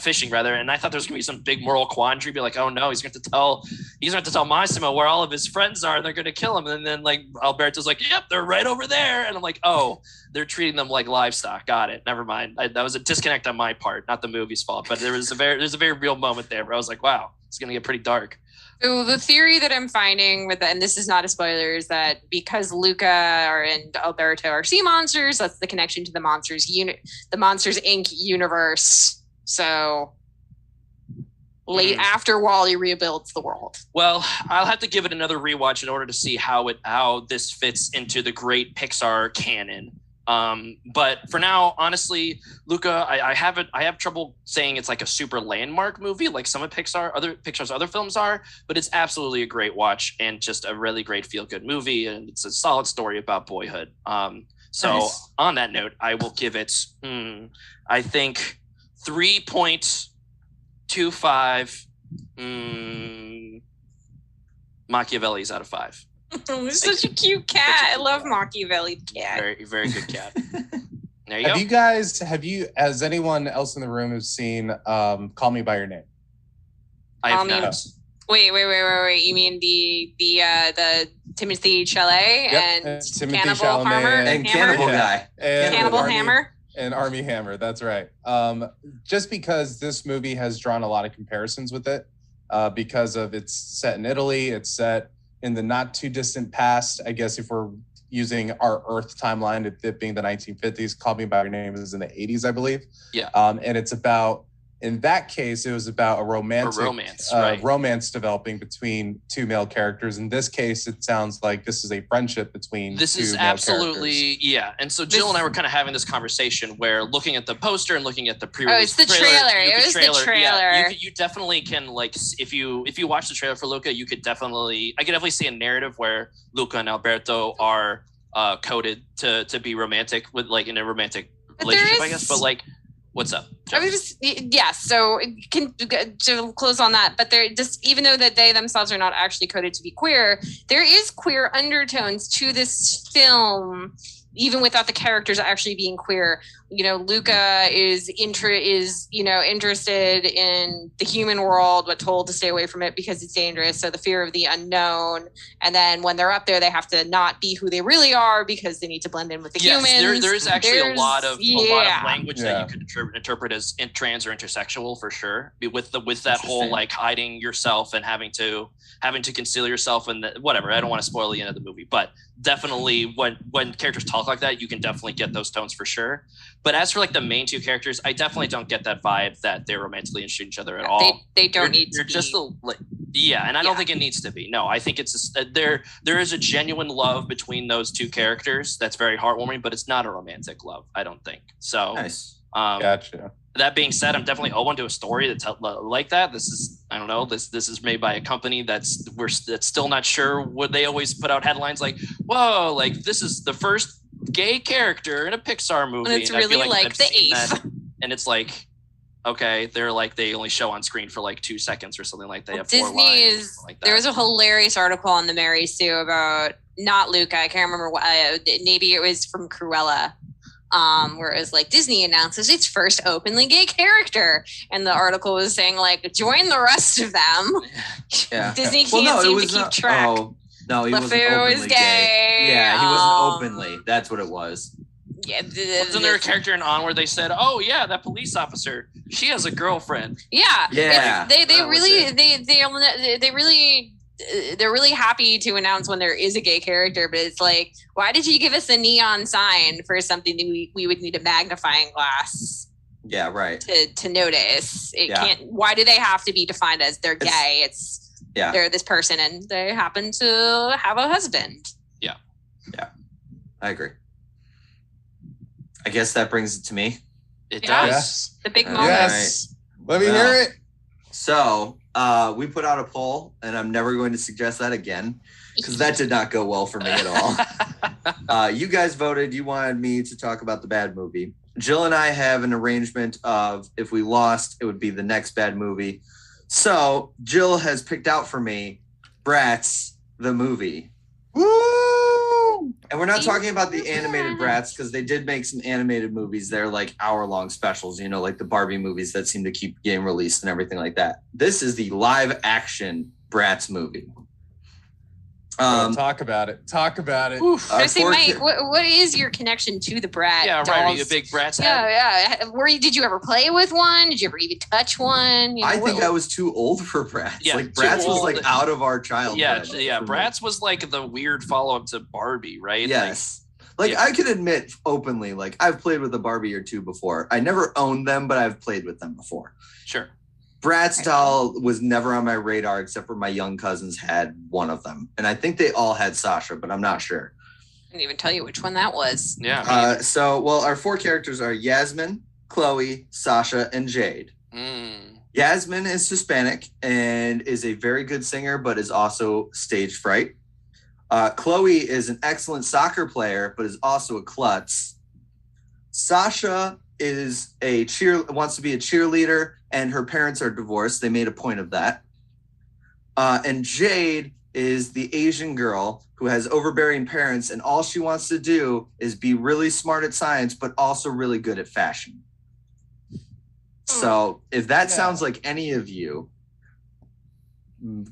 fishing rather. And I thought there was gonna be some big moral quandary, be like, oh no, he's gonna have to tell Massimo where all of his friends are, and they're gonna kill him. And then Alberto's like, yep, they're right over there. And I'm like, oh, they're treating them like livestock. Got it. Never mind. That was a disconnect on my part, not the movie's fault. But there's a very real moment there where I was like, wow, it's gonna get pretty dark. So the theory that I'm finding with and this is not a spoiler, is that because Luca and Alberto are sea monsters, that's the connection to the Monsters Inc. universe. So late after Wall-E rebuilds the world. Well, I'll have to give it another rewatch in order to see how this fits into the great Pixar canon. But for now, honestly, Luca, I have trouble saying it's like a super landmark movie like some of Pixar's other films are, but it's absolutely a great watch and just a really great feel-good movie, and it's a solid story about boyhood. So nice. On that note, I will give it, I think 3.25 Machiavellis out of 5. It's such a cute cat. I love Machiavelli cat. Very, very good cat. There you go. Has anyone else in the room who's seen Call Me by Your Name? I have not. Wait. You mean the Timothy Chalamet and Cannibal Hammer and Cannibal Guy. And Cannibal Hammer? And Army Hammer, that's right. Just because this movie has drawn a lot of comparisons with it, because of it's set in Italy, it's set in the not too distant past. I guess if we're using our Earth timeline, it being the 1950s, Call Me by Your Name is in the 80s, I believe. Yeah. And it's about, in that case, it was about a romance developing between two male characters. In this case, it sounds like this is a friendship between this two is male absolutely characters. Yeah. And so Jill and I were kind of having this conversation where looking at the poster and looking at the it's the trailer. It was the trailer. Yeah, you definitely can, like, if you watch the trailer for Luca, I could definitely see a narrative where Luca and Alberto are coded to be romantic with, like, in a romantic relationship, I guess. But like, what's up? So to close on that, but they're just, even though that they themselves are not actually coded to be queer, there is queer undertones to this film, even without the characters actually being queer. Luca is interested in the human world, but told to stay away from it because it's dangerous. So the fear of the unknown. And then when they're up there, they have to not be who they really are because they need to blend in with the humans. There is actually a lot of language that you could interpret as trans or intersexual, for sure. With that whole, like, hiding yourself and having to conceal yourself and whatever. I don't want to spoil the end of the movie, but definitely when characters talk like that, you can definitely get those tones for sure. But as for, like, the main two characters, I definitely don't get that vibe that they're romantically interested in each other at all. They don't need to be. Just and I don't think it needs to be. No, I think it's there is a genuine love between those two characters that's very heartwarming, but it's not a romantic love, I don't think. So nice. Gotcha. That being said, I'm definitely open to a story that's like that. This is, I don't know, this is made by a company that's still not sure. Would they always put out headlines like, "Whoa, like this is the first gay character in a Pixar movie," and it's really like the 8th. And it's like, okay, they're like, they only show on screen for like 2 seconds or something like that. They have 4 lines. There was a hilarious article on the Mary Sue about not Luca. I can't remember what. Maybe it was from Cruella. Where it was like, Disney announces its first openly gay character, and the article was saying, like, join the rest of them. Yeah. Disney can't seem to keep track. Oh, no, he wasn't LeFou openly was gay. Yeah, he wasn't openly. That's what it was. Yeah, wasn't there a character in On where they said, "Oh yeah, that police officer, she has a girlfriend"? Yeah. They're really happy to announce when there is a gay character, but it's like, why did you give us a neon sign for something that we would need a magnifying glass? Yeah, right. To notice it can't. Why do they have to be defined as they're gay? They're this person and they happen to have a husband. Yeah, I agree. I guess that brings it to me. It does. Yes. The big moment. Yes. Let me hear it. So we put out a poll, and I'm never going to suggest that again because that did not go well for me at all. You guys voted. You wanted me to talk about the bad movie. Jill and I have an arrangement of if we lost, it would be the next bad movie. So Jill has picked out for me Bratz, the movie. Woo! And we're not talking about the animated Bratz because they did make some animated movies. They're like hour-long specials, like the Barbie movies that seem to keep getting released and everything like that. This is the live-action Bratz movie. Talk about it. Say, Mike, what is your connection to the Bratz? Yeah, dolls? right. Are you a big Bratz head? Yeah. Did you ever play with one? Did you ever even touch one? I think I was too old for Bratz. Yeah, like Bratz was like out of our childhood. Yeah. Bratz was like the weird follow-up to Barbie, right? Yes. I can admit openly, like I've played with a Barbie or two before. I never owned them, but I've played with them before. Sure. Bratz doll was never on my radar except for my young cousins had one of them. And I think they all had Sasha, but I'm not sure. Couldn't even tell you which one that was. Yeah. Our 4 characters are Yasmin, Chloe, Sasha, and Jade. Yasmin is Hispanic and is a very good singer, but is also stage fright. Chloe is an excellent soccer player, but is also a klutz. Sasha is wants to be a cheerleader, and her parents are divorced. They made a point of that. And Jade is the Asian girl who has overbearing parents, and all she wants to do is be really smart at science, but also really good at fashion. So if that sounds like any of you,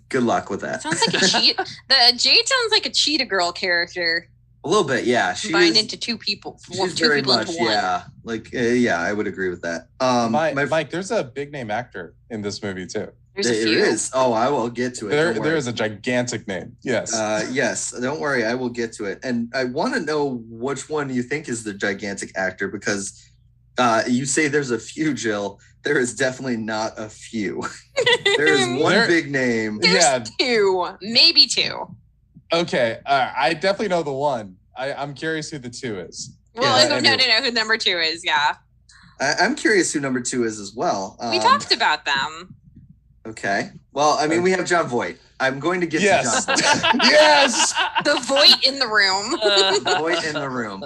good luck with that. Sounds like a cheat. The Jade sounds like a cheetah girl character. A little bit, yeah. Combined into 2 people. She's two very people much, into one. yeah. Like, yeah, I would agree with that. Mike, there's a big name actor in this movie too. There's a few. There is. Oh, I will get to it. There is a gigantic name. Yes. Yes. Don't worry. I will get to it. And I want to know which one you think is the gigantic actor, because you say there's a few, Jill. There is definitely not a few. There is one big name. There's 2, maybe 2. Okay. I definitely know the one. I'm curious who the 2 is. Well, no, who number 2 is, yeah. I'm curious who number 2 is as well. We talked about them. Okay. Well, I mean, we have John Voight. I'm going to get to John Voight. Yes! The Voight in the room. Voight in the room.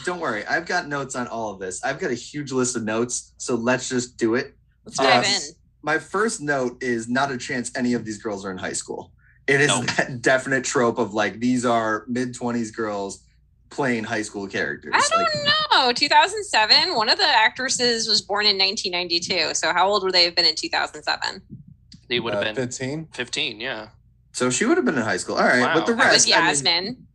Don't worry. I've got notes on all of this. I've got a huge list of notes, so let's just do it. Let's dive in. My first note is not a chance any of these girls are in high school. It is that definite trope of like, these are mid-20s girls playing high school characters. I don't know. 2007, one of the actresses was born in 1992. So how old would they have been in 2007? They would have been 15. 15, yeah. So she would have been in high school. All right. Wow. But the That rest. was Yasmin.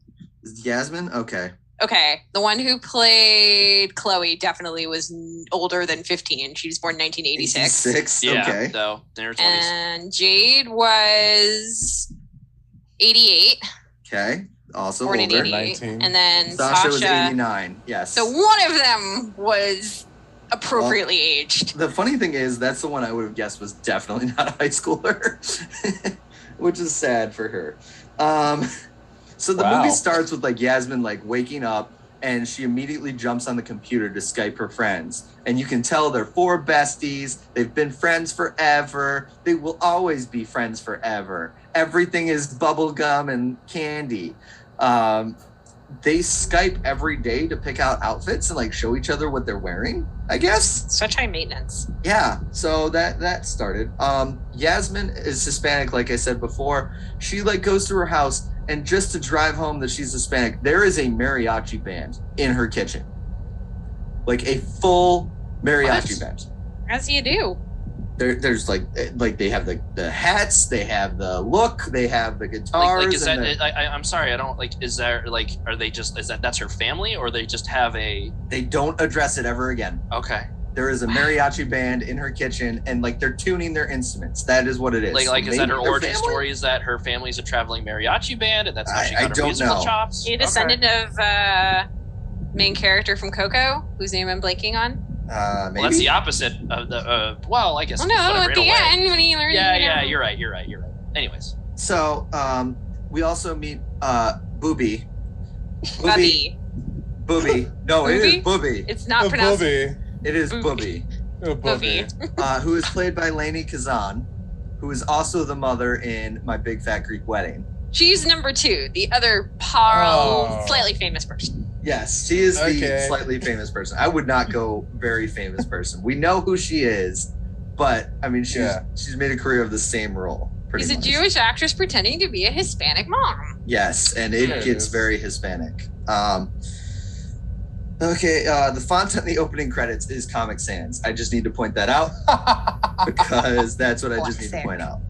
Yasmin? Okay. Okay. The one who played Chloe definitely was older than 15. She was born in 1986. 86? Yeah, Okay. though. In her 20s. And Jade was 88. Okay. Also Born in older. 88. 19. And then Sasha was 89. Yes. So one of them was appropriately aged. The funny thing is, that's the one I would have guessed was definitely not a high schooler, which is sad for her. So the movie starts with like Yasmin like waking up, and she immediately jumps on the computer to Skype her friends. And you can tell they're 4 besties. They've been friends forever. They will always be friends forever. Everything is bubblegum and candy. They Skype every day to pick out outfits and like show each other what they're wearing, I guess. Such high maintenance. Yeah, so that started. Yasmin is Hispanic, like I said before. She like goes to her house, and just to drive home that she's Hispanic, there is a mariachi band in her kitchen. Like a full mariachi band. As you do. There's like they have the hats, they have the look, they have the guitars. Like is that? I'm sorry, I don't like. Is there like? Are they just? Is that's her family, or they just have a? They don't address it ever again. Okay. There is a mariachi band in her kitchen, and like they're tuning their instruments. That is what it is. Like is that her origin story? Is that her family's a traveling mariachi band, and that's how she got her musical chops? A descendant of main character from Coco, whose name I'm blanking on. Maybe? Well, that's the opposite of the. Well, I guess. Well, no, at the end when he learned. Yeah, you're right. Anyways. So we also meet Booby. Booby. No, it is Booby. It's not pronounced. Booby. It is Booby. Booby. Who is played by Lainey Kazan, who is also the mother in My Big Fat Greek Wedding. She's number 2, the other slightly famous person. Yes, she is the slightly famous person. I would not go very famous person. We know who she is, but I mean, she's made a career of the same role. She's a Jewish actress pretending to be a Hispanic mom. Yes, and it gets very Hispanic. The font on the opening credits is Comic Sans. I just need to point that out because that's what I just need to point out.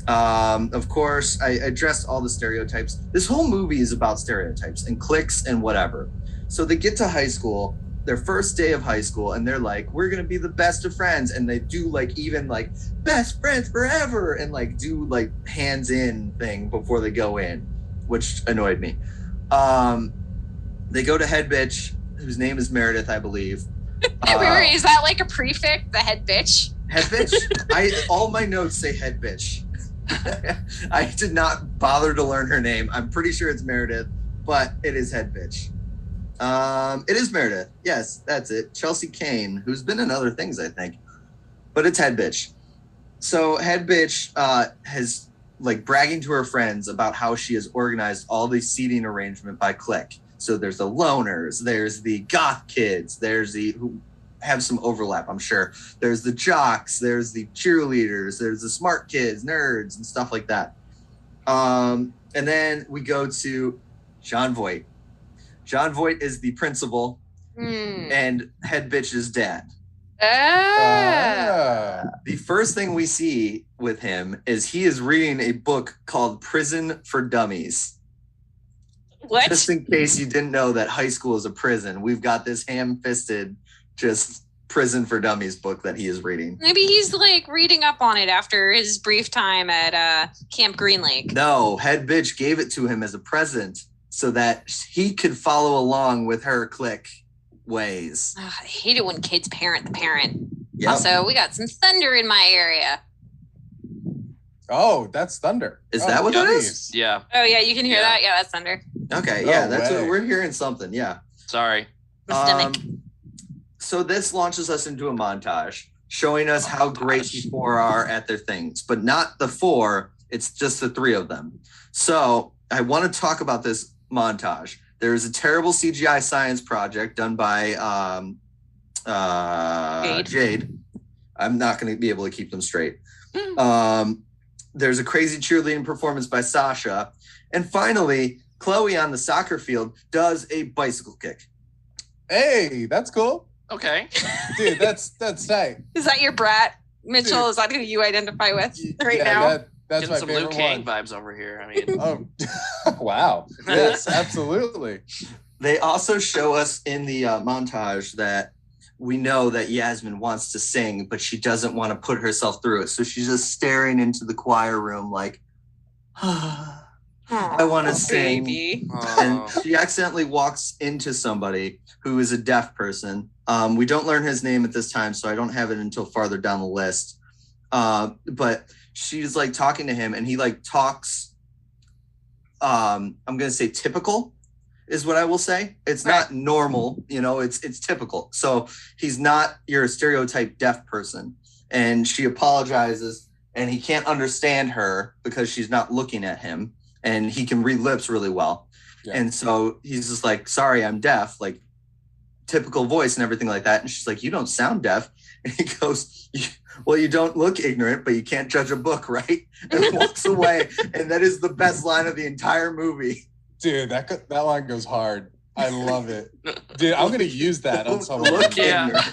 Of course, I addressed all the stereotypes. This whole movie is about stereotypes and cliques and whatever. So they get to high school, their first day of high school, and they're like, we're going to be the best of friends. And they do like even like best friends forever and like do like hands in thing before they go in, which annoyed me. They go to head bitch, whose name is Meredith, I believe. Is that like a prefix, the head bitch? Head bitch? All my notes say head bitch. I did not bother to learn her name. I'm pretty sure it's Meredith. but it is head bitch. It is Meredith. Yes, that's it. Chelsea Kane, who's been in other things, I think, but it's head bitch. So head bitch has like bragging to her friends about how she has organized all the seating arrangement by clique. So there's the loners, there's the goth kids, there's the who have some overlap, I'm sure. There's the jocks, there's the cheerleaders, there's the smart kids, nerds, and stuff like that. And then we go to John Voight. John Voight is the principal and head bitch's dad. The first thing we see with him is he is reading a book called Prison for Dummies. What? Just in case you didn't know that high school is a prison, we've got this ham-fisted just Prison for Dummies book that he is reading. Maybe he's like reading up on it after his brief time at Camp Green Lake. No, head bitch gave it to him as a present so that he could follow along with her clique ways. Ugh, I hate it when kids parent the parent. Yep. Also, we got some thunder in my area. Oh, that's thunder. Is that what that is? Yeah. Oh yeah, you can hear that. Yeah, that's thunder. Okay, yeah, No that's way. what we're hearing something. Yeah. Sorry. My stomach. So this launches us into a montage showing us how great the four are at their things, but not the four. It's just the three of them. So I want to talk about this montage. There is a terrible CGI science project done by Jade. I'm not going to be able to keep them straight. There's a crazy cheerleading performance by Sasha. And finally, Chloe on the soccer field does a bicycle kick. Hey, that's cool. Okay. Dude, that's tight. Is that your brat, Mitchell? Dude. Is that who you identify with right Yeah, now? That's Getting my some favorite Luke Kang one. vibes over here. I mean, Oh, wow. Yes, absolutely. They also show us in the montage that we know that Yasmin wants to sing, but she doesn't want to put herself through it. So she's just staring into the choir room like, I want to sing. Baby. And she accidentally walks into somebody who is a deaf person. We don't learn his name at this time, so I don't have it until farther down the list. But she's like talking to him and he like talks, I'm going to say typical is what I will say. It's not normal, you know, it's typical. So he's not your stereotype deaf person. And she apologizes and he can't understand her because she's not looking at him and he can read lips really well. Yeah. And so he's just like, sorry, I'm deaf, like typical voice and everything like that. And she's like, you don't sound deaf. And he goes, well, you don't look ignorant, but you can't judge a book, right? And walks away. And that is the best line of the entire movie. Dude, that line goes hard. I love it. Dude, I'm going to use that on someone. Look ignorant.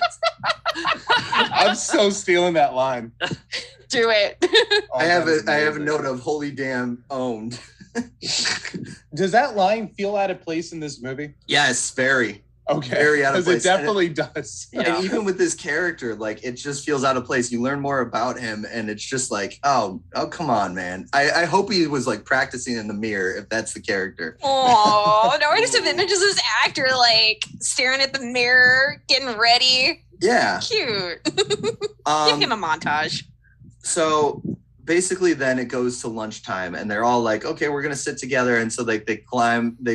I'm so stealing that line. Do it. Oh, I have a note of holy damn owned. Does that line feel out of place in this movie? Yes, very. Okay. Very out of place. Because it definitely does. Yeah. And even with this character, like it just feels out of place. You learn more about him and it's just like, oh, come on, man. I hope he was like practicing in the mirror if that's the character. Oh, no, I just have images of this actor like staring at the mirror, getting ready. Yeah. Cute. Give him a montage. So basically then it goes to lunchtime and they're all like, okay, we're going to sit together. And so they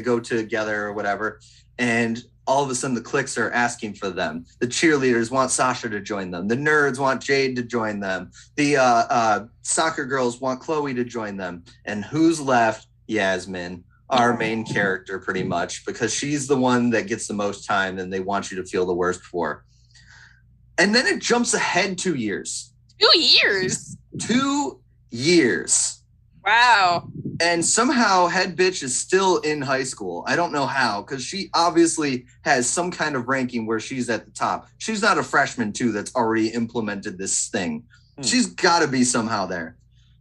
go together or whatever. And all of a sudden the cliques are asking for them. The cheerleaders want Sasha to join them. The nerds want Jade to join them. The soccer girls want Chloe to join them. And who's left? Yasmin, our main character pretty much, because she's the one that gets the most time and they want you to feel the worst for. And then it jumps ahead 2 years. 2 years? 2 years. Wow. And somehow head bitch is still in high school. I don't know how, because she obviously has some kind of ranking where she's at the top. She's not a freshman too that's already implemented this thing. She's got to be somehow there.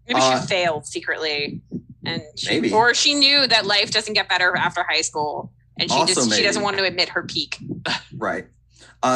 Maybe she failed secretly, and maybe. Or she knew that life doesn't get better after high school, and she doesn't want to admit her peak. Right.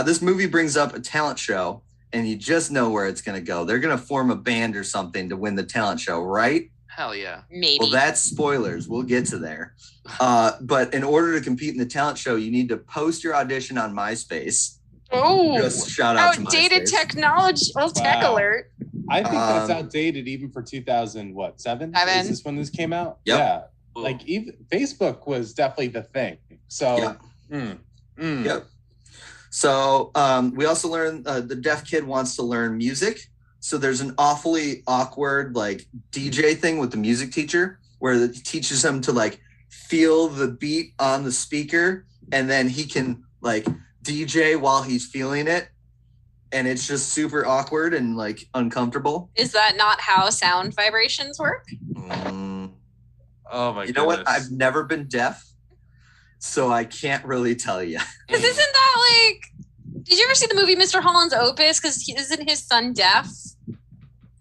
This movie brings up a talent show, and you just know where it's going to go. They're going to form a band or something to win the talent show, right? Hell yeah. Maybe. Well, that's spoilers. We'll get to there. But in order to compete in the talent show, you need to post your audition on MySpace. Oh, just shout out to outdated MySpace. technology. Well, tech alert. I think that's outdated even for 2007. 7? Is this when this came out? Yep. Yeah. like even Facebook was definitely the thing. So Yep. So we also learned the deaf kid wants to learn music. So there's an awfully awkward like DJ thing with the music teacher where it teaches him to like feel the beat on the speaker and then he can like DJ while he's feeling it. And it's just super awkward and like uncomfortable. Is that not how sound vibrations work? Oh my You know what? I've never been deaf, so I can't really tell you. Because isn't that like, did you ever see the movie Mr. Holland's Opus? Because isn't his son deaf?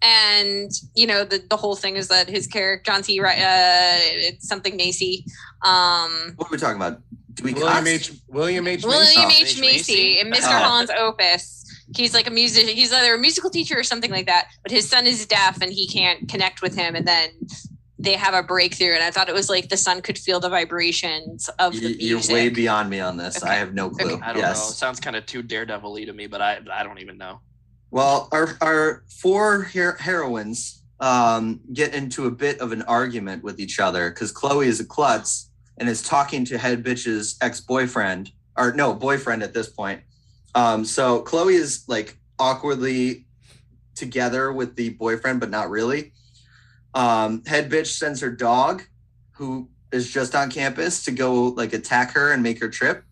And, you know, the whole thing is that his character, John C. It's something Macy. What are we talking about? William H. Macy in Mr. Holland's Opus. He's like a musician. He's either a musical teacher or something like that. But his son is deaf and he can't connect with him. And then they have a breakthrough. And I thought it was like the son could feel the vibrations of the music. You're way beyond me on this. Okay. I have no clue. Okay. I don't know. It sounds kind of too Daredevil-y to me, but I don't even know. Well, our four heroines get into a bit of an argument with each other because Chloe is a klutz and is talking to head bitch's ex-boyfriend, or no, boyfriend at this point. So Chloe is like awkwardly together with the boyfriend, but not really. Head bitch sends her dog, who is just on campus, to go like attack her and make her trip.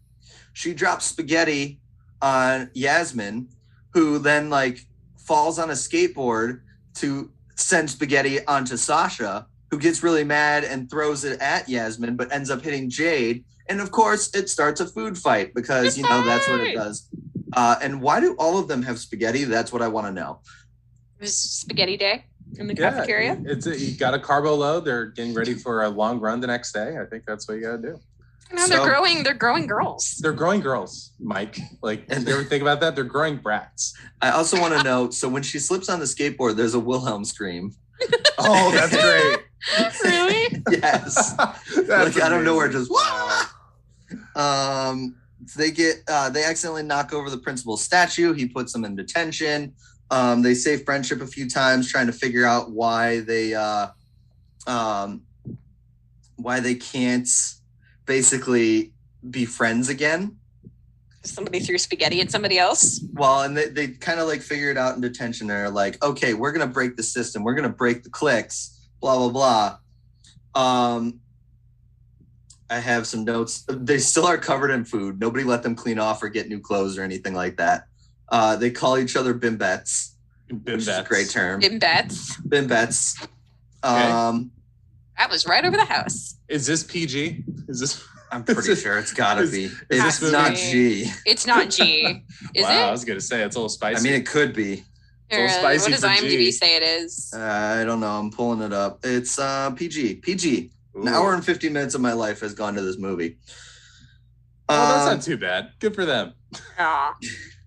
She drops spaghetti on Yasmin, who then like falls on a skateboard to send spaghetti onto Sasha, who gets really mad and throws it at Yasmin, but ends up hitting Jade. And of course, it starts a food fight because, you know, that's what it does. And why do all of them have spaghetti? That's what I want to know. It was spaghetti day in the cafeteria. You got a carbo load. They're getting ready for a long run the next day. I think that's what you got to do. No, they're growing girls. They're growing girls, Mike. Like, and you ever think about that? They're growing brats. I also want to know, so when she slips on the skateboard, there's a Wilhelm scream. Oh, that's great. Really? Yes. Like out of nowhere, just they accidentally knock over the principal's statue. He puts them in detention. They save friendship a few times, trying to figure out why they can't basically be friends again. Somebody threw spaghetti at somebody else. Well, and they kind of like figure it out in detention. They're like, okay, we're gonna break the system. We're gonna break the cliques. Blah blah blah. I have some notes. They still are covered in food. Nobody let them clean off or get new clothes or anything like that. They call each other bimbettes, which is a great term. Bimbettes. Okay. That was right over the house. Is this PG? I'm pretty sure it's gotta be. It's not G. It's not G. Is it? I was gonna say it's a little spicy. I mean, it could be. Spicy. What does IMDb say it is? I don't know. I'm pulling it up. It's PG. PG. Ooh. An hour and 50 minutes of my life has gone to this movie. Well, that's not too bad. Good for them.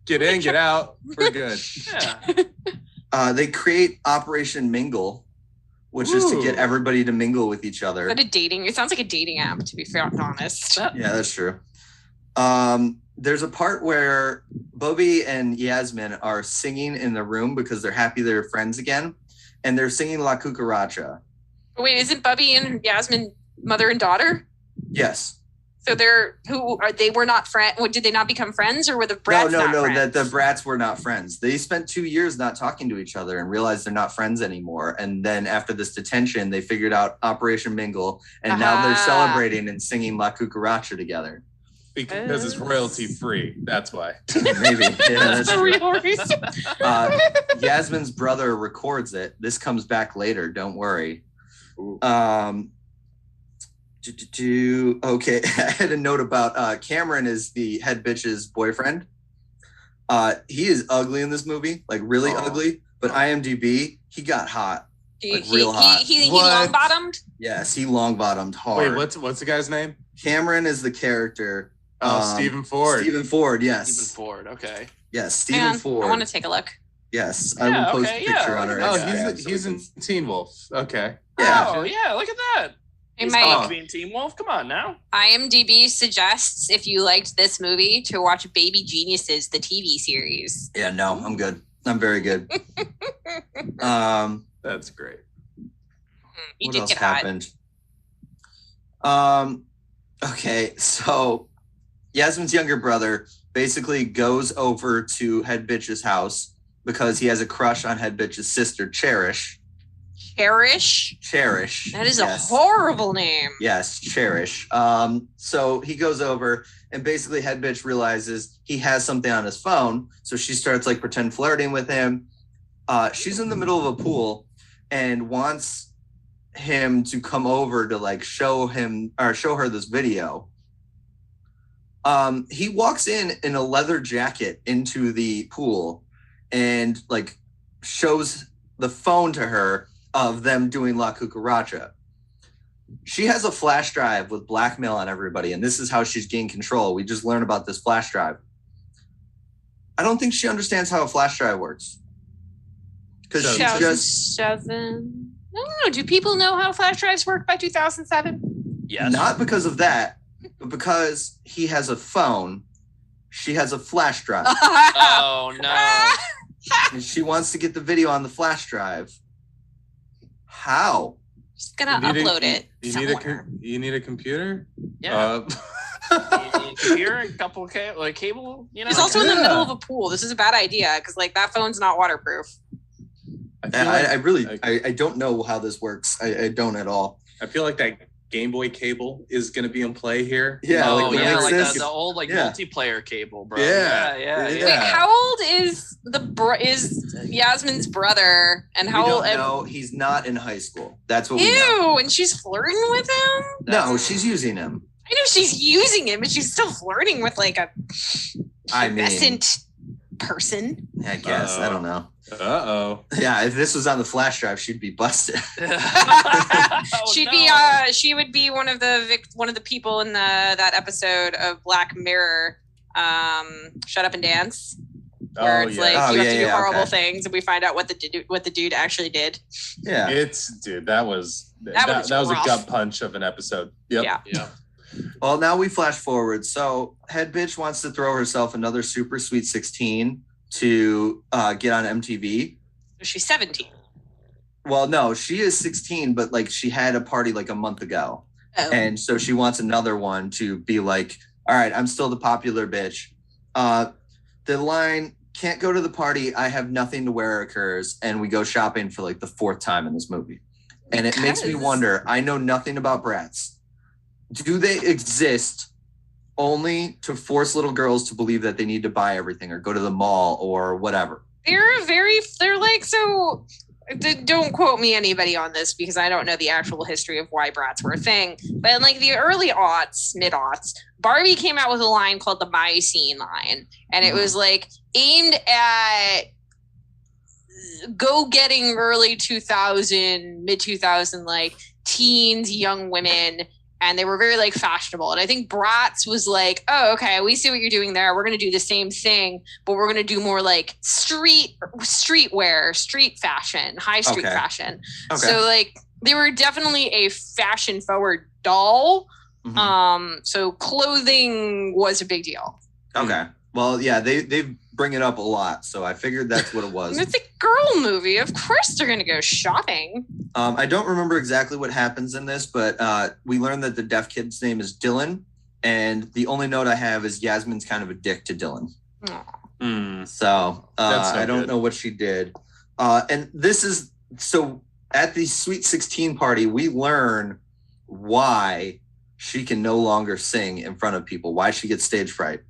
Get in, get out. We're good. Yeah. They create Operation Mingle, which is to get everybody to mingle with each other. It sounds like a dating app, to be fair, honest. Yeah, that's true. There's a part where Bobby and Yasmin are singing in the room because they're happy they're friends again. And they're singing La Cucaracha. Wait, isn't Bubby and Yasmin mother and daughter? Yes. So they were not friends. Did they not become friends, or were the Bratz not friends? That the Bratz were not friends. They spent 2 years not talking to each other and realized they're not friends anymore. And then after this detention, they figured out Operation Mingle, and now they're celebrating and singing La Cucaracha together. Because it's royalty free. That's why. Maybe. Yeah, that's the real reason. Yasmin's brother records it. This comes back later. Don't worry. Okay, I had a note about Cameron is the head bitch's boyfriend. He is ugly in this movie, like really ugly. But IMDb, he got hot, real hot. He long bottomed. Yes, he long bottomed hard. Wait, what's the guy's name? Cameron is the character. Stephen Ford. Stephen Ford, yes. Stephen Ford, okay. Yes, Stephen Ford. I want to take a look. Yes, I will post a picture on our Instagram. Oh, he's in Teen Wolf. Okay. Yeah. Oh, yeah, look at that. Hey, Mike. Being Teen Wolf, come on now. IMDb suggests, if you liked this movie, to watch Baby Geniuses, the TV series. Yeah, no, I'm good. I'm very good. That's great. What else happened? Okay, so Yasmin's younger brother basically goes over to Head Bitch's house because he has a crush on Head Bitch's sister, Cherish. Cherish. That is a horrible name. Yes, Cherish. So he goes over and basically Head Bitch realizes he has something on his phone. So she starts like pretend flirting with him. She's in the middle of a pool and wants him to come over to like show her this video. He walks in a leather jacket into the pool and like shows the phone to her of them doing La Cucaracha. She has a flash drive with blackmail on everybody, and this is how she's gained control. We just learned about this flash drive. I don't think she understands how a flash drive works. Because she's just 2007. I don't know. Do people know how flash drives work by 2007? Yes. Not because of that, but because he has a phone. She has a flash drive. Oh no. And she wants to get the video on the flash drive. How? Just gonna upload it. You need a computer? Yeah. You need a computer, a couple cable, you know. He's also in the middle of a pool. This is a bad idea because like that phone's not waterproof. I don't know how this works. I don't at all. I feel like that Game Boy cable is going to be in play here. Yeah, the old multiplayer cable, bro. Yeah. Wait, how old is is Yasmin's brother? And how old? No, he's not in high school. That's what Ew, we know. and she's flirting with him? No, she's using him. I know she's using him, but she's still flirting with like a pubescent person. I guess. I don't know. Uh-oh. Yeah, if this was on the flash drive, she'd be busted. She would be one of the people in that episode of Black Mirror, Shut Up and Dance. Where it's like you have to do horrible things, and we find out what the dude actually did. Yeah, that was a gut punch of an episode. Yep. Yeah. Well, now we flash forward. So Head Bitch wants to throw herself another Super Sweet 16 to get on MTV. She's 17. Well, no, she is 16, but like she had a party like a month ago. Oh. And so she wants another one to be like, all right, I'm still the popular bitch. The line, can't go to the party, I have nothing to wear occurs. And we go shopping for like the fourth time in this movie. And it makes me wonder, I know nothing about Bratz. Do they exist only to force little girls to believe that they need to buy everything or go to the mall or whatever? They're like, so don't quote me anybody on this because I don't know the actual history of why Bratz were a thing. But in like the early aughts, mid-aughts, Barbie came out with a line called the My Scene line. And it was like aimed at go-getting early 2000, mid-2000, like teens, young women. And they were very like fashionable. And I think Bratz was like, oh, okay, we see what you're doing there. We're going to do the same thing, but we're going to do more like streetwear, street fashion, high street fashion. Okay. So like they were definitely a fashion forward doll. Mm-hmm. So clothing was a big deal. Okay. Well, yeah, they bring it up a lot. So I figured that's what it was. It's a girl movie. Of course they're going to go shopping. I don't remember exactly what happens in this, but we learned that the deaf kid's name is Dylan. And the only note I have is Yasmin's kind of a dick to Dylan. So I don't know what she did. And this is, so at the Sweet 16 party, we learn why she can no longer sing in front of people, why she gets stage fright.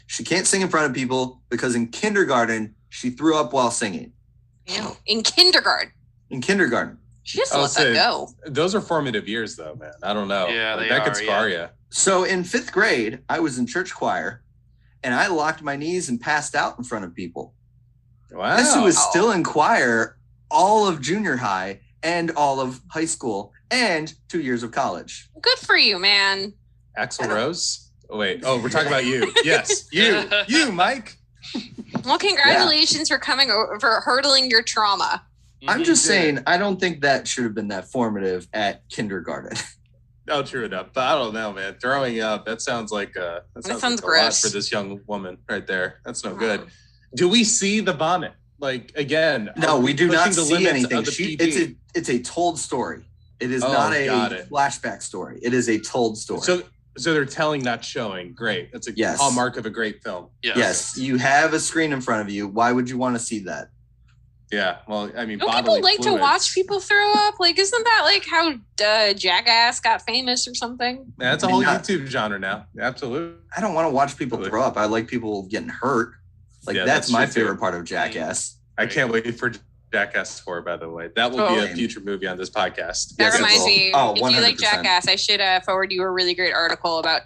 She can't sing in front of people because in kindergarten, she threw up while singing. Ew. In kindergarten? In kindergarten. She just let that go. Those are formative years, though, man. I don't know. Yeah, that could scar you. So in 5th grade, I was in church choir, and I locked my knees and passed out in front of people. Wow. This was still in choir all of junior high and all of high school and 2 years of college. Good for you, man. Axl Rose? Oh, wait. Oh, we're talking about you. Yes, you, Mike. Well, congratulations for coming over, for hurdling your trauma. I'm just saying, I don't think that should have been that formative at kindergarten. Oh, true enough. But I don't know, man. Throwing up, that sounds like that sounds like gross. A lot for this young woman right there. That's no good. Do we see the vomit? Like, again, no, we do not see anything. It's a told story. It is Oh, not a got it. flashback story. It is a told story. So they're telling, not showing. Great. That's a Yes. hallmark of a great film. Yes, you have a screen in front of you. Why would you want to see that? Yeah. Well, I mean, Don't bodily people like to fluids. watch people throw up? Like, isn't that like how Jackass got famous or something? Yeah, that's a whole YouTube genre now. Absolutely. I don't want to watch people throw up. I like people getting hurt. Like, Yeah, that's that's my true, too. favorite part of Jackass. I can't wait for Jackass 4, by the way. That will be a future movie on this podcast. That Yes, it reminds will. me, Oh, if you like 100%. Jackass, I should forward you a really great article about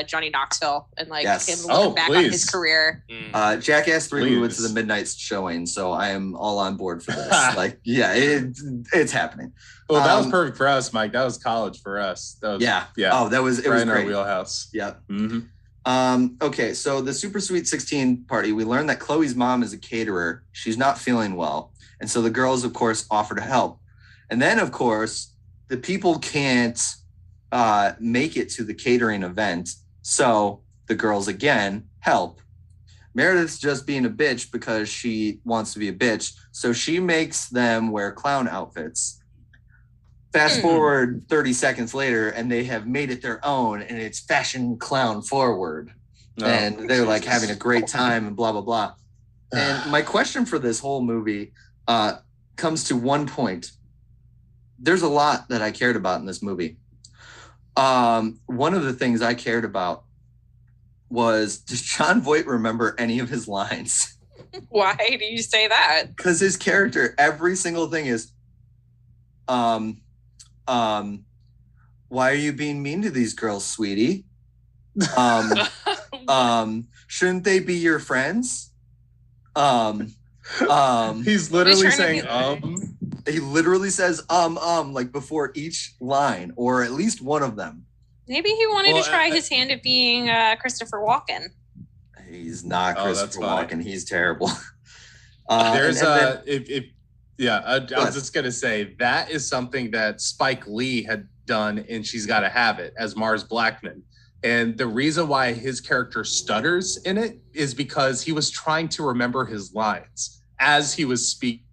Johnny Knoxville and like Yes. him Oh, looking back on his please. career. Jackass 3, we went to Please. the midnight showing, so I am all on board for this. Like, yeah, it's happening. Well, that was perfect for us, Mike. That was college for us. That was, Yeah. Yeah. Oh, it was right in our great. wheelhouse. Yeah. Mm-hmm. Okay, so the Super Sweet 16 party, we learned that Chloe's mom is a caterer. She's not feeling well. And so the girls, of course, offer to help. And then, of course, the people can't make it to the catering event. So the girls, again, help. Meredith's just being a bitch because she wants to be a bitch. So she makes them wear clown outfits. Fast forward 30 seconds later, and they have made it their own, and it's fashion clown forward. And they're like having a great time and blah, blah, blah. And my question for this whole movie comes to one point. There's a lot that I cared about in this movie. One of the things I cared about was, does John Voight remember any of his lines? Why do you say that? Because his character, every single thing is, why are you being mean to these girls, sweetie? Shouldn't they be your friends? He's literally saying, He literally says, like before each line, or at least one of them. Maybe he wanted to try his hand at being Christopher Walken. He's not Oh, that's Christopher funny. Walken. He's terrible. There's and then- I was just gonna say that is something that Spike Lee had done in She's Gotta Have It as Mars Blackman. And the reason why his character stutters in it is because he was trying to remember his lines as he was speaking.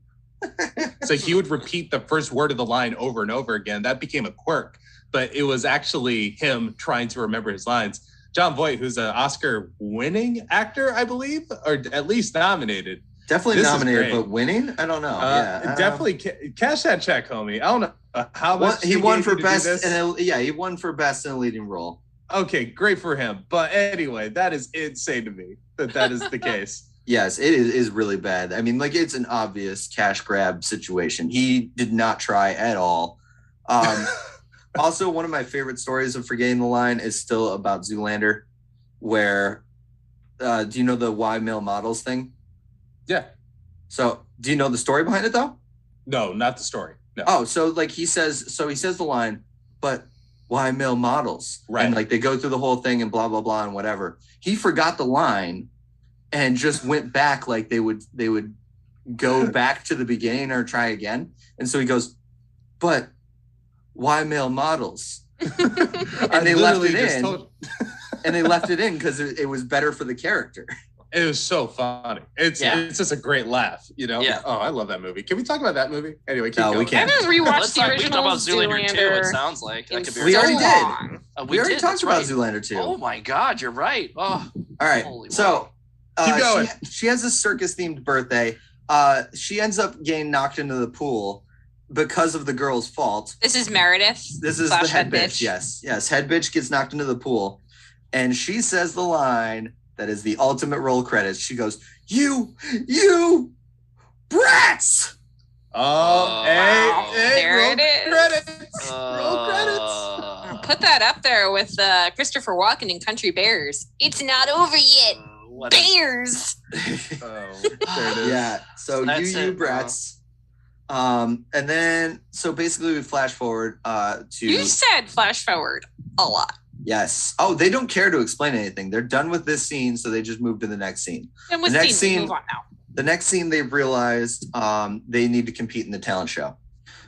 So he would repeat the first word of the line over and over again. That became a quirk, but it was actually him trying to remember his lines. John Voight, who's an Oscar-winning actor, I believe, or at least nominated. Definitely This is nominated, great. but winning? I don't know. Yeah, Definitely cash that check, homie. I don't know how much he won gave for you to do best. this. He won for best in a leading role. Okay, great for him. But anyway, that is insane to me that is the case. Yes, it is really bad. I mean, like, it's an obvious cash grab situation. He did not try at all. Also, one of my favorite stories of forgetting the line is still about Zoolander, where do you know the why male models thing? Yeah. So do you know the story behind it though? No, not the story. No. Oh, so like he says the line, but why male models? Right. And like they go through the whole thing and blah, blah, blah, and whatever. He forgot the line and just went back like they would go back to the beginning or try again. And so he goes, but why male models? And they left it in. And they left it in because it was better for the character. It was so funny. It's just a great laugh, you know? Yeah. Oh, I love that movie. Can we talk about that movie? Anyway, keep No, we going. can't. I haven't rewatched Let's the talk, we can original talk about Zoolander 2, it Zoolander sounds like. That could be in We so already did. long. We already talked that's about right. Zoolander 2. Oh my God, you're right. Oh, All right. Holy So Keep going. she has a circus themed birthday. She ends up getting knocked into the pool because of the girl's fault. This is Meredith. This is slash the head bitch. Yes. Head bitch gets knocked into the pool. And she says the line that is the ultimate roll credits. She goes, you, Bratz. Oh, Wow. hey, There roll it is. credits. Roll credits. Put that up there with Christopher Walken in Country Bears. It's not over yet. what a- Bears. Oh, there it is. Yeah. So That's you it, Bratz. And then so basically we flash forward to You said flash forward a lot. yes. Oh, they don't care to explain anything. They're done with this scene, so they just move to the next scene. And with The next scene, scene- move on now. The next scene they've realized they need to compete in the talent show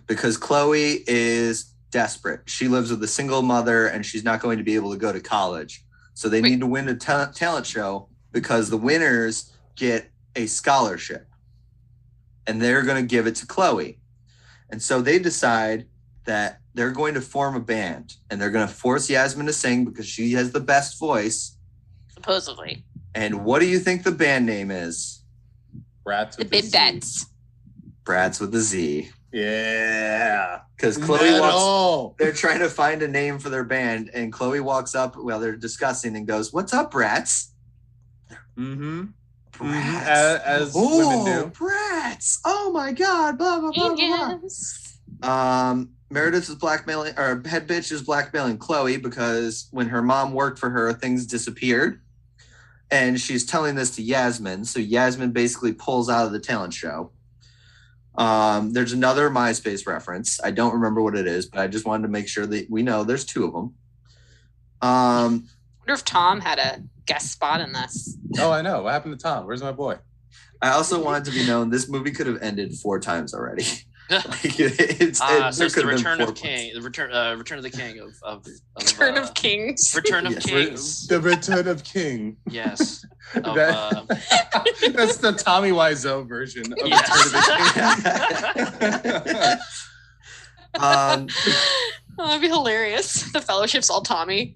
because Chloe is desperate. She lives with a single mother and she's not going to be able to go to college. So they need to win a talent show because the winners get a scholarship and they're going to give it to Chloe. And so they decide that they're going to form a band, and they're going to force Yasmin to sing because she has the best voice. Supposedly. And what do you think the band name is? Bratz The with the Big Z. Bets. Bratz with the Z. Yeah. Because Chloe walks. Oh. They're trying to find a name for their band, and Chloe walks up while they're discussing and goes, "What's up, Bratz?" Mm-hmm. Bratz. As women do. Bratz. Oh my God. Blah blah blah blah. Yes. Meredith is blackmailing, or head bitch is blackmailing Chloe because when her mom worked for her, things disappeared. And she's telling this to Yasmin. So Yasmin basically pulls out of the talent show. There's another MySpace reference. I don't remember what it is, but I just wanted to make sure that we know there's two of them. I wonder if Tom had a guest spot in this. Oh, I know. What happened to Tom? Where's my boy? I also wanted to be known this movie could have ended 4 times already. So it's the Return of King, the Return of the King of Return of Kings. Return of Yes. Kings. The Return of King. Yes. Of, That's the Tommy Wiseau version of Yes. Return of the King. Um, Oh, that'd be hilarious. The fellowship's all Tommy.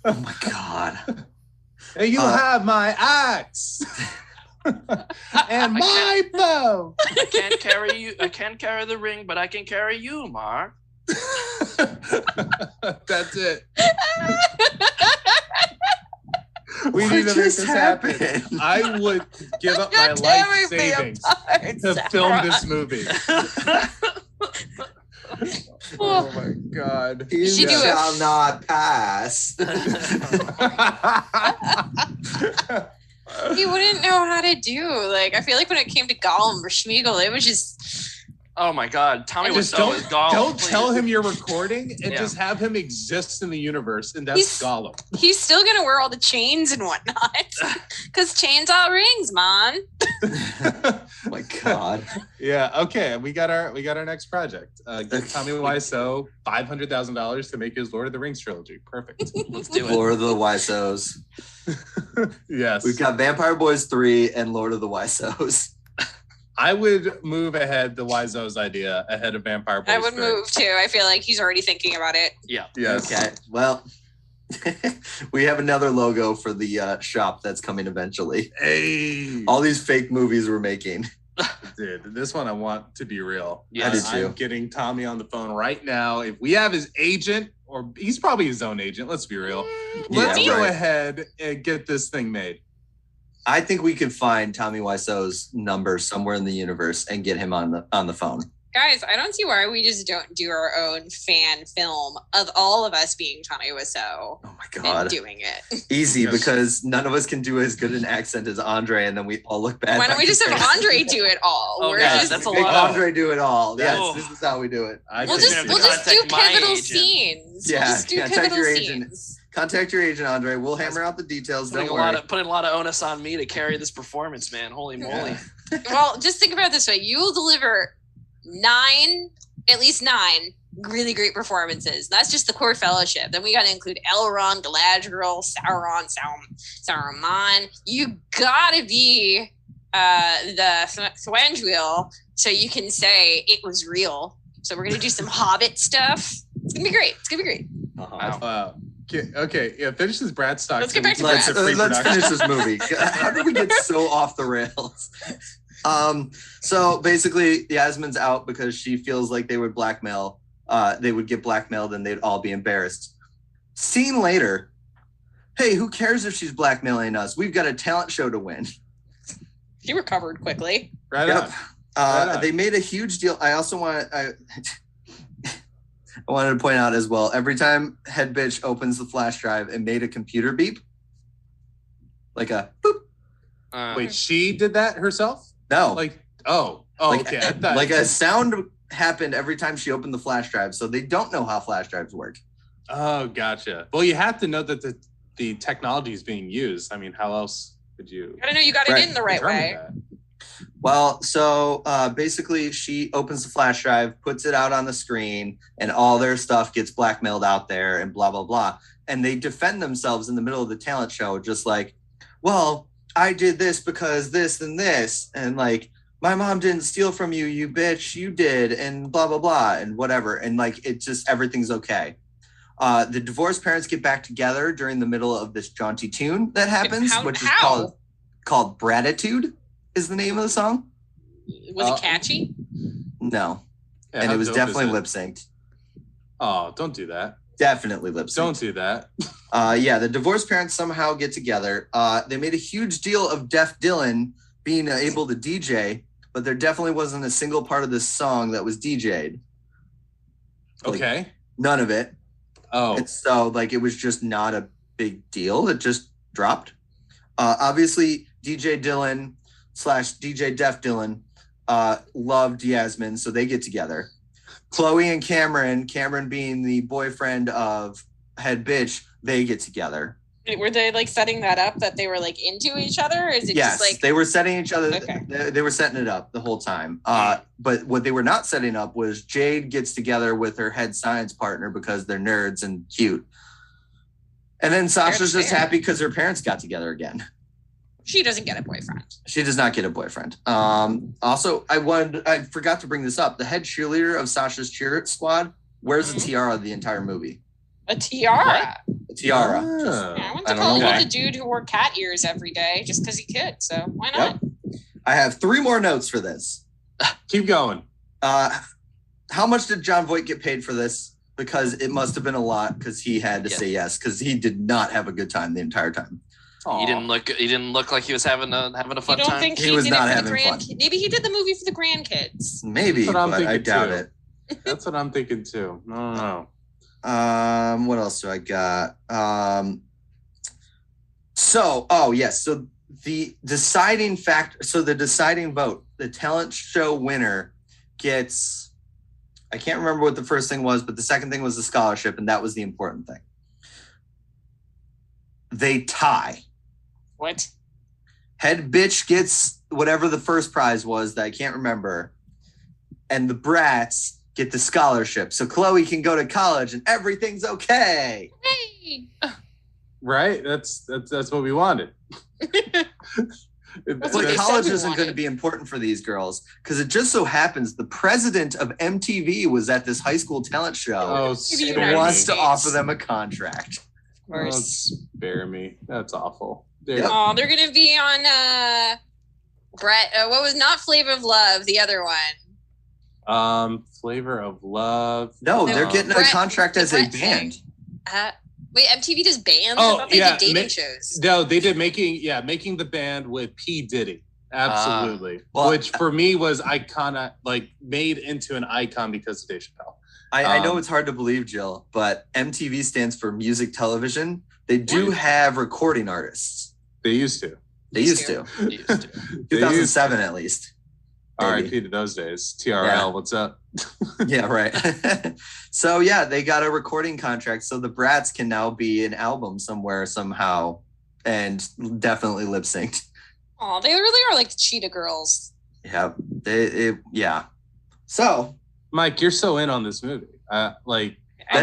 oh my God. And you have my axe. And my bow. I can't carry you. I can't carry the ring, but I can carry you, Mark. That's it. We What need to make just this happen. happened? I would give up my You're life tearing me savings apart, to Sarah. film this movie. Oh my God. You should do it. shall not pass. He wouldn't know how to do. Like, I feel like when it came to Gollum or Schmeagol, it was just Oh my God, Tommy Just Wiseau is Gollum. don't please. tell him you're recording and Yeah. just have him exist in the universe, and that's He's- Gollum. he's still gonna wear all the chains and whatnot. Cause chains all rings, man. Oh my God. Yeah. Okay. We got our next project. Give Tommy Wiseau $500,000 to make his Lord of the Rings trilogy. Perfect. Let's do it. Lord of the Wiseaus. Yes. We've got Vampire Boys 3 and Lord of the Wiseaus. I would move ahead the Wiseau's idea ahead of Vampire Boys. I would 3. move too. I feel like he's already thinking about it. Yeah. Yes. Okay. Well, we have another logo for the shop that's coming eventually. Hey. All these fake movies we're making. Dude, this one I want to be real. Yeah, I did too. I'm getting Tommy on the phone right now. If we have his agent, or he's probably his own agent, let's be real. Let's Yeah, go right. ahead and get this thing made. I think we could find Tommy Wiseau's number somewhere in the universe and get him on the phone. Guys, I don't see why we just don't do our own fan film of all of us being Tommy Wiseau Oh my and God. doing it. Easy, Yes. because none of us can do as good an accent as Andre, and then we all look bad. Why don't by we just have comparison. Andre do it all? Oh, We're yeah, just, that's a Make lot. Andre do it all. Yes, Oh. this is how we do it. I we'll think just- just gonna do contact my pivotal agent. scenes. Yeah, We'll just do contact pivotal your agent. scenes. Contact your agent, Andre. We'll hammer out the details. Putting Don't a lot worry. of onus on me to carry this performance, man. Holy moly. Well, just think about it this way. You will deliver at least nine really great performances. That's just the core fellowship. Then we got to include Elrond, Galadriel, Sauron, Saruman. You gotta be the Thranduil so you can say it was real. So we're gonna do some Hobbit stuff. It's gonna be great. It's gonna be great. Uh-huh. Wow. Okay. Yeah. Finish this Brad stock. Let's so get we back to can Let's, get free let's production. finish this movie. How did we get so off the rails? So basically, Yasmin's out because she feels like they would blackmail. They would get blackmailed and they'd all be embarrassed. Scene later. Hey, who cares if she's blackmailing us? We've got a talent show to win. He recovered quickly. Right Yep. on. Right on. They made a huge deal. I also I wanted to point out as well, every time head bitch opens the flash drive, it made a computer beep. Like a boop. Wait, she did that herself? No. Like, Like, okay. I thought, like a sound happened every time she opened the flash drive, so they don't know how flash drives work. oh, gotcha. Well, you have to know that the technology is being used. I mean, how else could you I don't know. You got Right. it in the right determine way. that? Well, so basically she opens the flash drive, puts it out on the screen, and all their stuff gets blackmailed out there and blah, blah, blah. And they defend themselves in the middle of the talent show, just like, well, I did this because this and this. And like, my mom didn't steal from you, you bitch, you did, and blah blah blah, and whatever, and like it just everything's okay. The divorced parents get back together during the middle of this jaunty tune that happens, which is called Bratitude is the name of the song. Was it catchy? No. Yeah, and how it was dope definitely is it? lip synced. Oh, don't do that. Definitely lip synced. Don't do that. Yeah, the divorced parents somehow get together. They made a huge deal of Deaf Dylan being able to DJ, but there definitely wasn't a single part of this song that was DJ'd. Like, Okay. none of it. Oh. And so like it was just not a big deal. It just dropped. Obviously, DJ Dylan / DJ Deaf Dylan loved Yasmin, so they get together. Chloe and Cameron being the boyfriend of Head Bitch, they get together. Were they like setting that up that they were like into each other? Or is it Yes, just like they were setting each other. Okay. They were setting it up the whole time. But what they were not setting up was Jade gets together with her head science partner because they're nerds and cute. And then Sasha's just happy because her parents got together again. she doesn't get a boyfriend? She does not get a boyfriend. Also, I forgot to bring this up. The head cheerleader of Sasha's cheer squad wears a tiara the entire movie. A tiara. A tiara. Yeah, I went to I don't college know with why. a dude who wore cat ears every day just because he could. So why not? Yep. I have 3 more notes for this. Keep going. How much did John Voight get paid for this? Because it must have been a lot because he had to say yes because he did not have a good time the entire time. He didn't look like he was having a fun You don't time. think He he was did not it for the having fun. Maybe he did the movie for the grandkids. Maybe, That's what I'm but I thinking, doubt too. it. That's what I'm thinking too. I don't know. What else do I got? So the deciding the deciding vote, the talent show winner gets, I can't remember what the first thing was, but the second thing was the scholarship, and that was the important thing. They tie. What? Head bitch gets whatever the first prize was that I can't remember, and the Bratz get the scholarship, so Chloe can go to college and everything's okay. Hey. Right? That's what we wanted. That's But what they college said we isn't going to wanted. be important for these girls because it just so happens the president of MTV was at this high school talent show Oh, and spare wants me. to offer them a contract. Of course. Spare me. That's awful. Yep. Oh, they're gonna be on Brett. What was not Flavor of Love? The other one. Flavor of Love. No, they're getting a Brett- contract the as a Brett band. thing. Wait, MTV does bands? Oh, I thought they yeah, did dating shows. No, they did making the band with P. Diddy. Absolutely. Well, Which for me was made into an icon because of Dave Chappelle. I know it's hard to believe, Jill, but MTV stands for music television. They do have recording artists. They used to. They used to. He used to. 2007 at least. RIP to those days. TRL, Yeah. what's up? Yeah, right. So yeah, they got a recording contract. So the Bratz can now be an album somewhere somehow, and definitely lip synced. Oh, they really are like the Cheetah Girls. Yeah, yeah. So Mike, you're so in on this movie. That I'm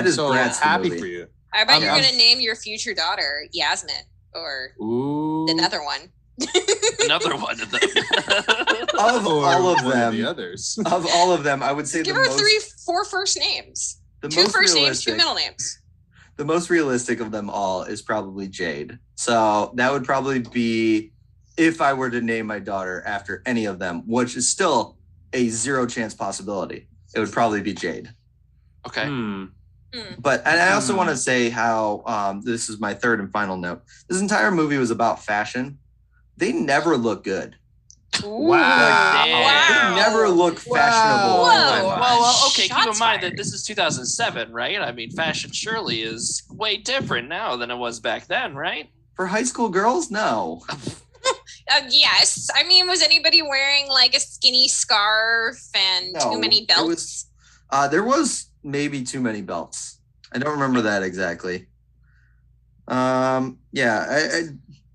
is so Bratz the happy movie. for you. I bet you're I'm- gonna name your future daughter Yasmin or Ooh. another one. Another one of them. of Or all of one them, the others. of all of them, I would say Give the her most 4 first names. the 2 most first names, 2 realistic. middle names. The most realistic of them all is probably Jade. So that would probably be if I were to name my daughter after any of them, which is still a 0 chance possibility. It would probably be Jade. Okay. But and I also want to say how this is my third and final note. This entire movie was about fashion. They never look good. Wow. They never look fashionable. Whoa. Well, okay. Keep in Shots mind fired. that this is 2007, right? I mean, fashion surely is way different now than it was back then, right? For high school girls, no. Yes. I mean, was anybody wearing like a skinny scarf and No, too many there belts? There was maybe too many belts. I don't remember that exactly. Yeah,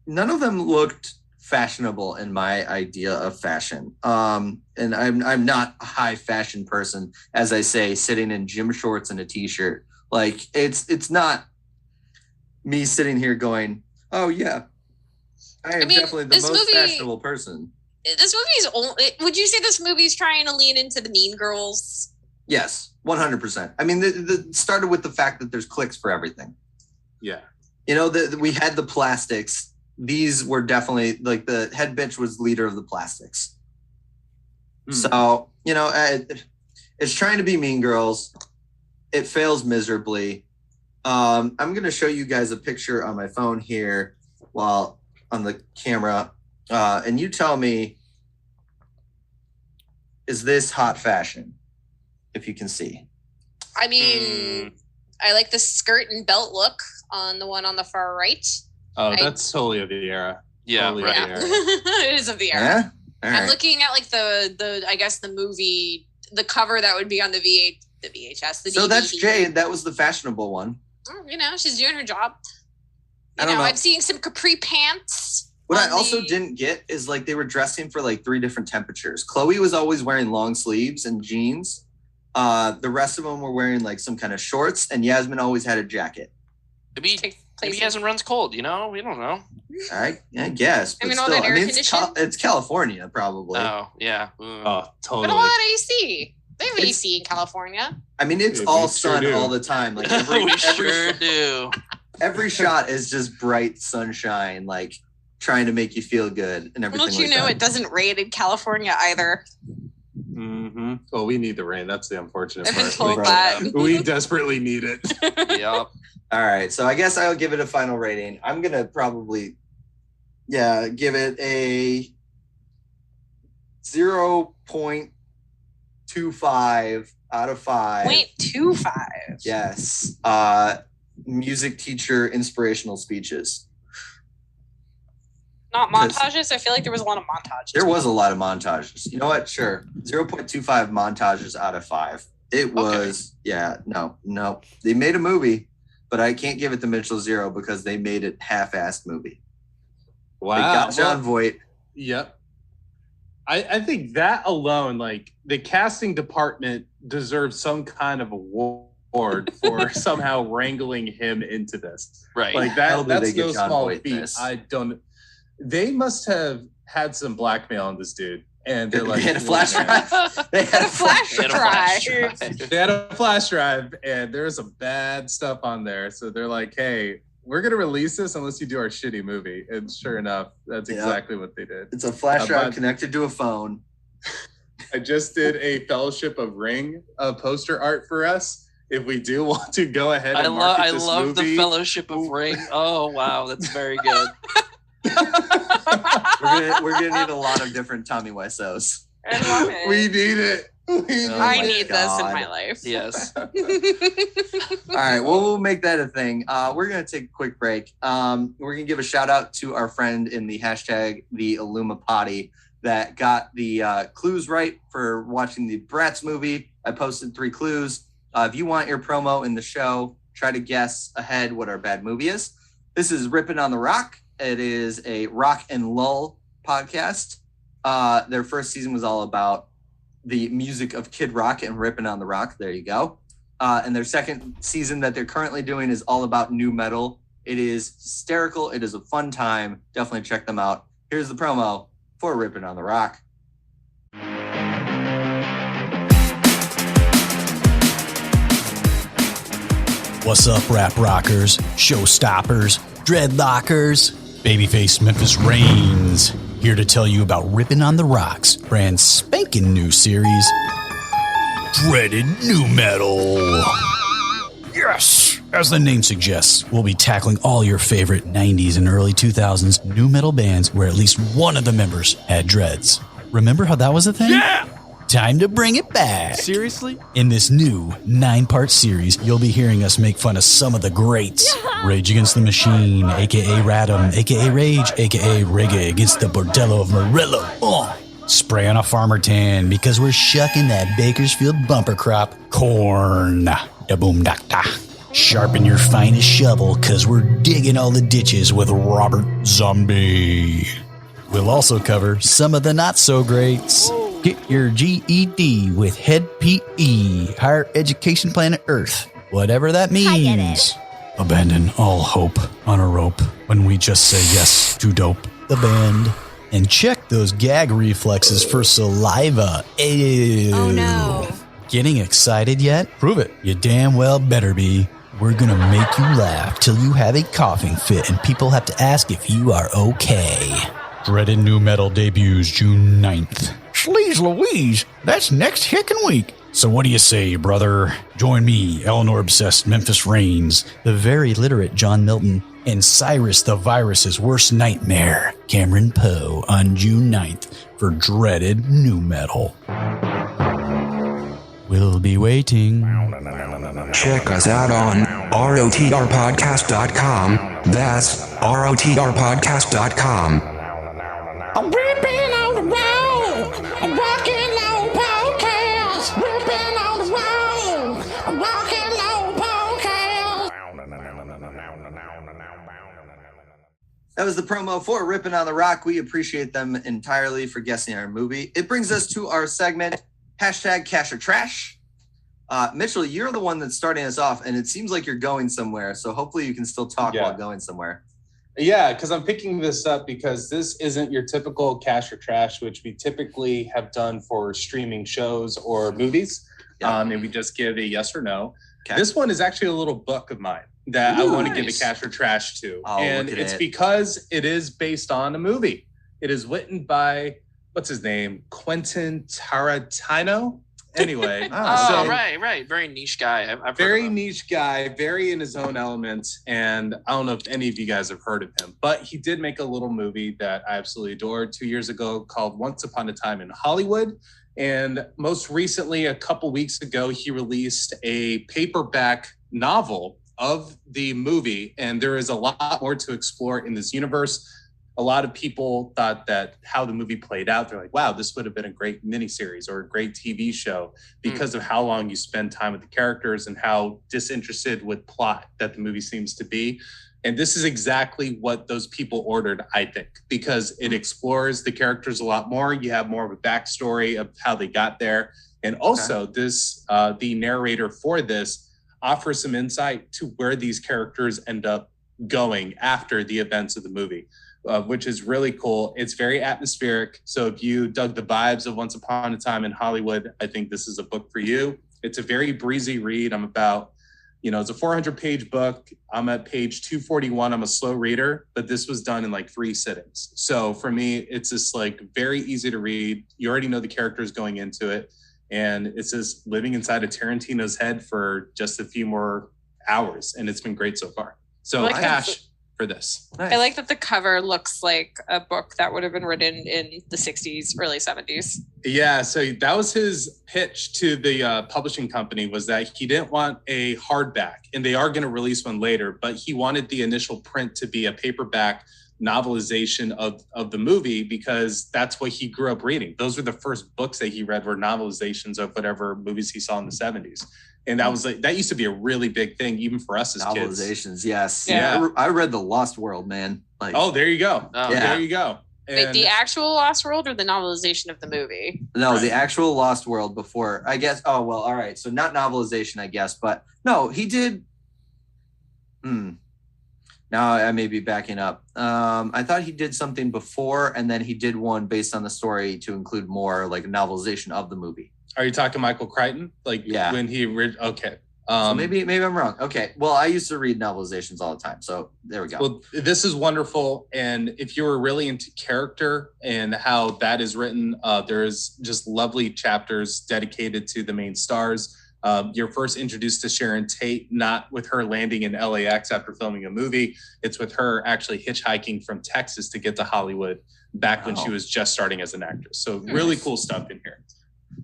none of them looked fashionable in my idea of fashion. And I'm not a high fashion person, as I say, sitting in gym shorts and a t-shirt. Like it's not me sitting here going, oh yeah, I am mean, definitely the this most movie- fashionable person. this movie's only. Would you say this movie's trying to lean into the Mean Girls? Yes, 100%. I mean, the started with the fact that there's clicks for everything. Yeah. You know, we had the plastics. These were definitely like the head bitch was leader of the plastics. So, you know, it's trying to be Mean Girls. It fails miserably. I'm going to show you guys a picture on my phone here while on the camera. And you tell me, is this hot fashion? If you can see. I mean, I like the skirt and belt look on the one on the far right. Oh, that's totally of the era. Yeah, totally right. of the era. It is of the era. Yeah? All right. I'm looking at like the I guess the movie, the cover that would be on the VHS. The So DVD. that's Jade. That was the fashionable one. You know, she's doing her job. I don't know. I'm seeing some capri pants. What I also didn't get is like they were dressing for like 3 different temperatures. Chloe was always wearing long sleeves and jeans. The rest of them were wearing like some kind of shorts, and Yasmin always had a jacket. Maybe Yasmin runs cold, you know? We don't know. I guess. But I mean, still, all that air conditioning? it's California, probably. Oh, yeah. Oh, But totally. a lot of AC. They have AC in California. I mean, it's Yeah, all we sure sun do. all the time. Like We sure do. every shot is just bright sunshine, like trying to make you feel good and everything. Don't you like know that. it doesn't rain in California either? Mm-hmm. Well, we need the rain. That's the unfortunate I've been part. told Right. that. We desperately need it. Yep. All right, so I guess I'll give it a final rating. I'm gonna probably, give it a 0.25 out of 5. 0.25. Yes. Music teacher inspirational speeches. Not montages. I feel like there was a lot of montages. There was a lot of montages. You know what? Sure. 0.25 montages out of 5. It was, no. They made a movie, but I can't give it the Mitchell 0 because they made it half-assed movie. Wow. They got John Voight. Yep. I think that alone, like the casting department deserves some kind of award for somehow wrangling him into this. Right. Like How did that's they get no John small Voight feat. this? They must have had some blackmail on this dude. And they're like, They had a flash drive. They had a flash Get a flash drive. drive. They had a flash drive and there's some bad stuff on there. So they're like, hey, we're going to release this unless you do our shitty movie. And sure enough, that's Yep. exactly what they did. It's a flash drive But- connected to a phone. I just did a Fellowship of Ring poster art for us. If we do want to go ahead and market this love movie, the Fellowship of Ring. Oh wow, that's very good. We're gonna need a lot of different Tommy Wiseaus. I love it. we need it. We need Oh I my need this in God. my life. Yes. All right, well, we'll make that a thing. We're gonna take a quick break. We're gonna give a shout out to our friend in the hashtag the Illumipati that got the clues right for watching the Bratz movie. I posted 3 clues. If you want your promo in the show, try to guess ahead what our bad movie is. This is Rippin' on the Rock. It is a rock and lull podcast. Their first season was all about the music of Kid Rock and Rippin' on the Rock. There you go. And their second season that they're currently doing is all about new metal. It is hysterical. It is a fun time. Definitely check them out. Here's the promo for Rippin' on the Rock. What's up, rap rockers, showstoppers, dreadlockers? Babyface Memphis Reigns here to tell you about Rippin' on the Rocks, brand spanking new series, Dreaded New Metal. Yes! As the name suggests, we'll be tackling all your favorite 90s and early 2000s new metal bands where at least one of the members had dreads. Remember how that was a thing? Yeah! Time to bring it back. Seriously? In this new 9-part series, you'll be hearing us make fun of some of the greats. Rage Against the Machine, a.k.a. Radom, a.k.a. Rage, a.k.a. Reggae Against the Bordello of Murillo. Spray on a farmer tan because we're shucking that Bakersfield bumper crop. Corn, da boom doctor. Sharpen your finest shovel because we're digging all the ditches with Robert Zombie. We'll also cover some of the not-so-greats. Get your GED with Head PE, Higher Education Planet Earth, whatever that means. Abandon all hope on a rope when we just say yes to Dope, the band. And check check those gag reflexes for saliva. Ew. Oh no. Getting excited yet? Prove it. You damn well better be. We're gonna make you laugh till you have a coughing fit and people have to ask if you are okay. Dreaded New Metal debuts June 9th. Sleaze Louise, that's next hickin' week. So what do you say, brother? Join me, Eleanor-obsessed Memphis Reigns, the very literate John Milton, and Cyrus the Virus's worst nightmare, Cameron Poe, on June 9th for Dreaded New Metal. We'll be waiting. Check us out on rotrpodcast.com. That's rotrpodcast.com. I'm ripping on the road. I'm walking low podcast. Ripping on the road. I'm walking low podcast. That was the promo for Rippin' on the Rock. We appreciate them entirely for guessing our movie. It brings us to our segment, hashtag Cash or Trash. Mitchell, you're the one that's starting us off, and it seems like you're going somewhere. So hopefully you can still talk while going somewhere. Yeah, because I'm picking this up because this isn't your typical cash or trash, which we typically have done for streaming shows or movies. And we just give a yes or no. Okay. This one is actually a little book of mine that I want to give a cash or trash to. Oh, and it's because it is based on a movie. It is written by, what's his name? Quentin Tarantino? Anyway. Right. Very niche guy. I've very niche guy, very in his own element. And I don't know if any of you guys have heard of him, but he did make a little movie that I absolutely adored 2 years ago called Once Upon a Time in Hollywood. And most recently, a couple weeks ago, he released a paperback novel of the movie. And there is a lot more to explore in this universe. A lot of people thought that how the movie played out, they're like, wow, this would have been a great miniseries or a great TV show because of how long you spend time with the characters and how disinterested with plot that the movie seems to be. And this is exactly what those people ordered, I think, because it explores the characters a lot more. You have more of a backstory of how they got there. And also the narrator for this offers some insight to where these characters end up going after the events of the movie. Which is really cool. It's very atmospheric. So if you dug the vibes of Once Upon a Time in Hollywood, I think this is a book for you. It's a very breezy read. I'm about, it's a 400-page book. I'm at page 241. I'm a slow reader, but this was done in like 3 sittings. So for me, it's just like very easy to read. You already know the characters going into it. And it's just living inside of Tarantino's head for just a few more hours. And it's been great so far. So cash for this. Nice. I like that the cover looks like a book that would have been written in the 60s, early 70s. Yeah, so that was his pitch to the publishing company, was that he didn't want a hardback, and they are going to release one later, but he wanted the initial print to be a paperback novelization of the movie because that's what he grew up reading. Those were the first books that he read were novelizations of whatever movies he saw in the 70s. And that was that used to be a really big thing, even for us as kids. Novelizations, yes. Yeah. I read The Lost World, man. There you go. There you go. And wait, the actual Lost World or the novelization of the movie? No, the actual Lost World before, I guess. Oh, well, all right. So not novelization, I guess. But no, he did. Now I may be backing up. I thought he did something before, and then he did one based on the story to include more like a novelization of the movie. Are you talking Michael Crichton? When he read? Okay. So maybe I'm wrong. Okay. Well, I used to read novelizations all the time. So there we go. Well, this is wonderful. And if you were really into character and how that is written, there's just lovely chapters dedicated to the main stars. You're first introduced to Sharon Tate, not with her landing in LAX after filming a movie. It's with her actually hitchhiking from Texas to get to Hollywood back when she was just starting as an actress. So really cool stuff in here.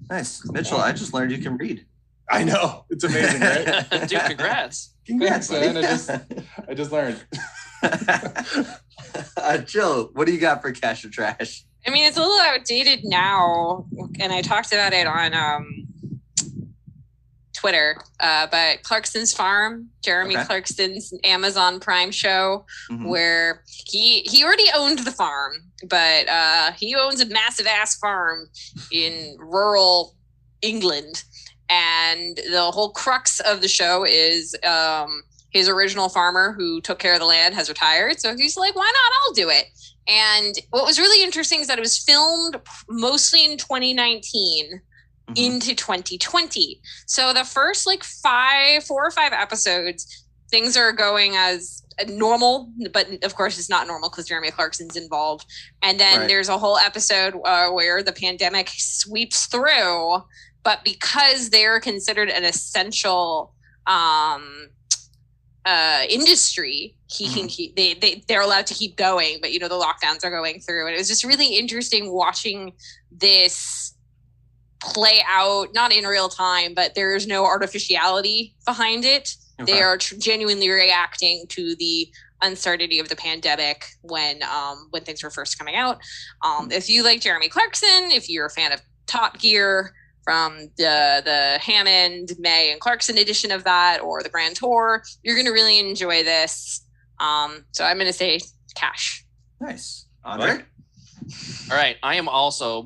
Nice. Mitchell, I just learned you can read. I know. It's amazing, right? Dude, congrats. Congrats, man. I just learned. Jill, what do you got for cash or trash? I mean, it's a little outdated now, and I talked about it on Twitter, but Clarkson's Farm, Jeremy Clarkson's Amazon Prime show, where he already owned the farm, but he owns a massive ass farm in rural England. And the whole crux of the show is his original farmer who took care of the land has retired. So he's like, why not? I'll do it. And what was really interesting is that it was filmed mostly in 2019 into 2020. So the first like 4 or 5 episodes, things are going as normal, but of course it's not normal because Jeremy Clarkson's involved. And then there's a whole episode where the pandemic sweeps through, but because they're considered an essential industry, they're allowed to keep going, but the lockdowns are going through. And it was just really interesting watching this play out, not in real time, but there's no artificiality behind it. Okay. They are genuinely reacting to the uncertainty of the pandemic when things were first coming out. If you like Jeremy Clarkson, if you're a fan of Top Gear from the Hammond, May, and Clarkson edition of that, or the Grand Tour, you're going to really enjoy this. So I'm going to say cash. Nice. Andre? All right. I am also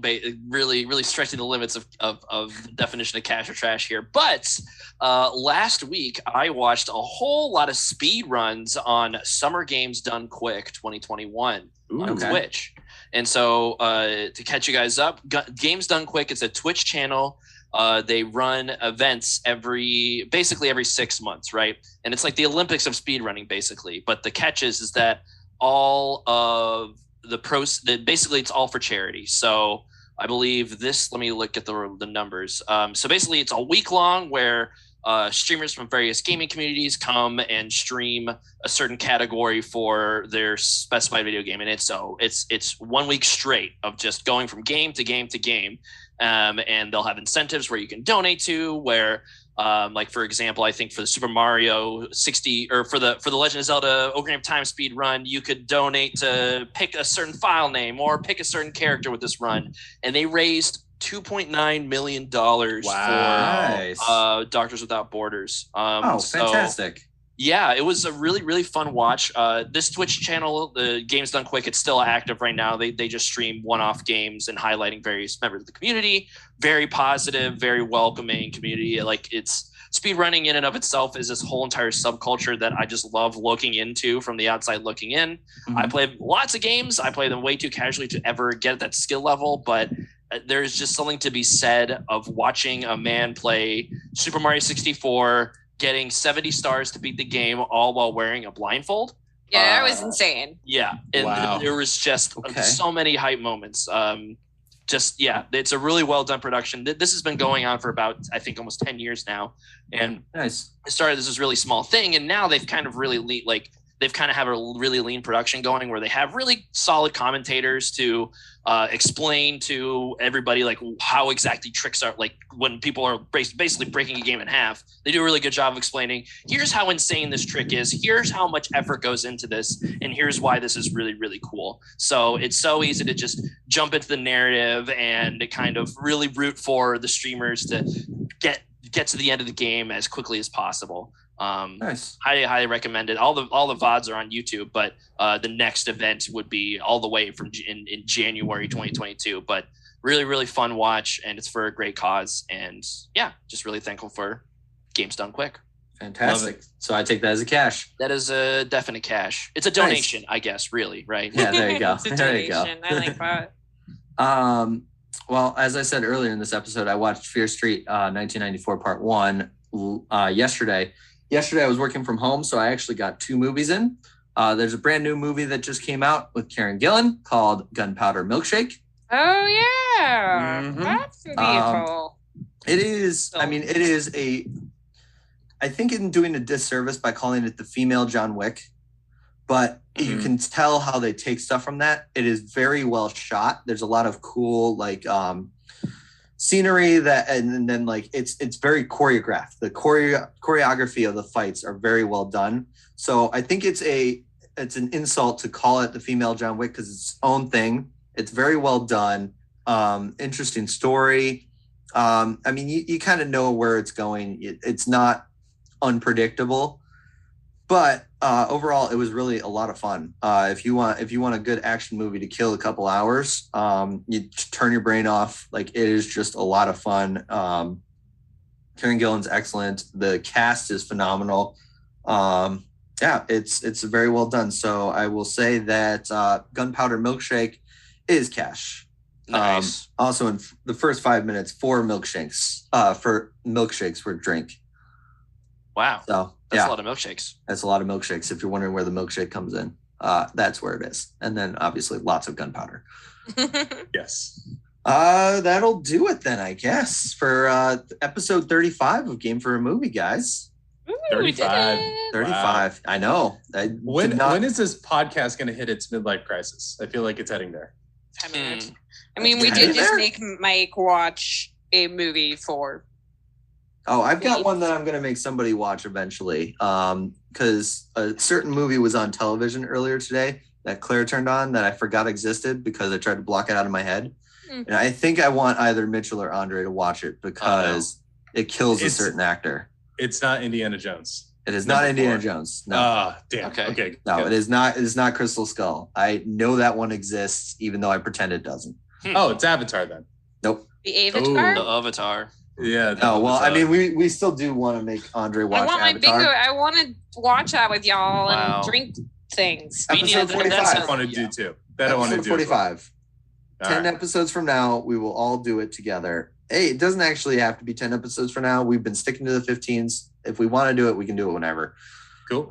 really, really stretching the limits of the definition of cash or trash here. But last week, I watched a whole lot of speed runs on Summer Games Done Quick 2021 on Twitch. And so to catch you guys up, Games Done Quick, it's a Twitch channel. They run events basically every 6 months, right? And it's like the Olympics of speedrunning, basically. But the catch is that all of the pros, basically it's all for charity. So I believe let me look at the numbers. So basically it's a week long where streamers from various gaming communities come and stream a certain category for their specified video game. And it's 1 week straight of just going from game to game to game. And they'll have incentives where you can donate to, where like, for example, I think for the Super Mario 60 or for the Legend of Zelda Ocarina of Time speed run, you could donate to pick a certain file name or pick a certain character with this run. And they raised $2.9 million for Doctors Without Borders. Fantastic. Yeah, it was a really, really fun watch. This Twitch channel, the Games Done Quick, it's still active right now. They just stream one-off games and highlighting various members of the community. Very positive, very welcoming community. Like, it's speedrunning in and of itself is this whole entire subculture that I just love looking into from the outside looking in. Mm-hmm. I play lots of games. I play them way too casually to ever get at that skill level, but there's just something to be said of watching a man play Super Mario 64, getting 70 stars to beat the game, all while wearing a blindfold. Yeah, that was insane. Yeah, and there was just so many hype moments. It's a really well done production. This has been going on for about, I think, almost 10 years now. And nice. It started as this really small thing, and now they've kind of really have a really lean production going, where they have really solid commentators to explain to everybody like how exactly tricks are, like when people are basically breaking a game in half. They do a really good job of explaining, here's how insane this trick is, here's how much effort goes into this, and here's why this is really, really cool. So it's so easy to just jump into the narrative and kind of really root for the streamers to get to the end of the game as quickly as possible. Nice. Highly recommend it. All the VODs are on YouTube, but the next event would be all the way from in January 2022. But really, really fun watch, and it's for a great cause. And yeah, just really thankful for Games Done Quick. Fantastic. So I take that as a cash. That is a definite cash. It's a donation, I guess, really, right? Yeah, there you go. It's a donation. I like that. Well, as I said earlier in this episode, I watched Fear Street 1994 Part 1 yesterday. Yesterday, I was working from home, so I actually got 2 movies in. There's a brand new movie that just came out with Karen Gillan called Gunpowder Milkshake. Oh, yeah. Mm-hmm. That's beautiful. It is, I think I'm doing a disservice by calling it the female John Wick, but you can tell how they take stuff from that. It is very well shot. There's a lot of cool, scenery and then it's very choreographed. The choreography of the fights are very well done. So I think it's an insult to call it the female John Wick because it's its own thing. It's very well done. Interesting story. You kind of know where it's going. It's not unpredictable, but overall it was really a lot of fun. If you want a good action movie to kill a couple hours, you turn your brain off. Like, it is just a lot of fun. Karen Gillan's excellent. The cast is phenomenal. Yeah, it's very well done. So I will say that Gunpowder Milkshake is cash. Nice. Also, in the first 5 minutes, 4 milkshakes for drink. Wow. So That's a lot of milkshakes. That's a lot of milkshakes. If you're wondering where the milkshake comes in, that's where it is. And then obviously lots of gunpowder. Yes. That'll do it then, I guess, for episode 35 of Game for a Movie, guys. Ooh, 35. 35. Wow. I know. When is this podcast going to hit its midlife crisis? I feel like it's heading there. I mean, we did just make Mike watch a movie for. Oh, I've got one that I'm going to make somebody watch eventually. Because a certain movie was on television earlier today that Claire turned on that I forgot existed because I tried to block it out of my head. And I think I want either Mitchell or Andre to watch it because it kills a certain actor. It's not Indiana Jones. It is not Indiana Jones. No. Damn. Okay. No, good. it is not. It is not Crystal Skull. I know that one exists, even though I pretend it doesn't. Oh, it's Avatar then. Nope. The Avatar? The Avatar. Yeah. No, well, I mean, we still do want to make Andre watch I want my Avatar. bingo. I want to watch that with y'all and drink things. Episode 45. I want to do too. That I want to do. 45. 10 right. episodes from now, we will all do it together. Hey, it doesn't actually have to be 10 episodes from now. We've been sticking to the 15s. If we want to do it, we can do it whenever. Cool.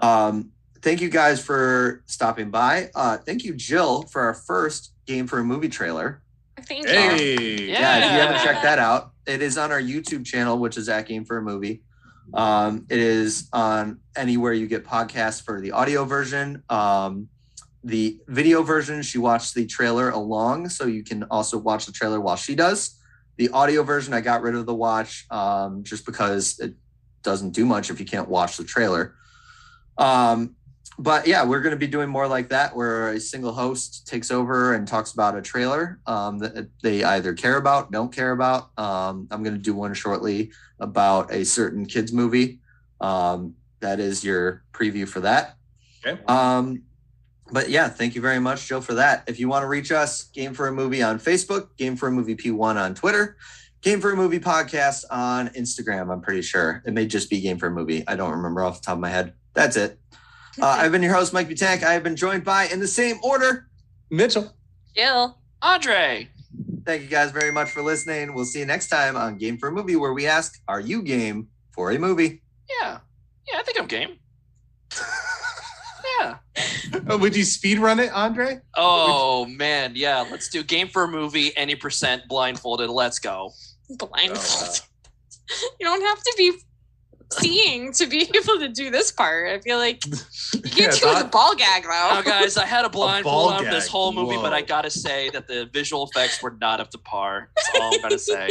Thank you guys for stopping by. Thank you, Jill, for our first Game for a Movie trailer. Thank you. Hey. Yeah, if you haven't checked that out, it is on our YouTube channel, which is at Game for a Movie. It is on anywhere you get podcasts for the audio version. The video version, she watched the trailer along, so you can also watch the trailer while she does. The audio version, I got rid of the watch just because it doesn't do much if you can't watch the trailer. But yeah, we're going to be doing more like that, where a single host takes over and talks about a trailer that they either care about, don't care about. I'm going to do one shortly about a certain kids movie. That is your preview for that. Okay. But yeah, thank you very much, Joe, for that. If you want to reach us, Game for a Movie on Facebook, Game for a Movie P1 on Twitter, Game for a Movie podcast on Instagram, I'm pretty sure. It may just be Game for a Movie. I don't remember off the top of my head. That's it. I've been your host, Mike B. Tank. I have been joined by, in the same order, Mitchell. Jill. Andre. Thank you guys very much for listening. We'll see you next time on Game for a Movie, where we ask, are you game for a movie? Yeah, I think I'm game. Yeah. Would you speed run it, Andre? Oh, man. Yeah, let's do Game for a Movie, any percent blindfolded. Let's go. Blindfolded. You don't have to be seeing to be able to do this part. I feel like you can't do the ball gag, though. Now, guys, I had a blindfold on this gag. whole movie, but I Whoa. gotta say that the visual effects were not up to par. That's all I'm gonna say.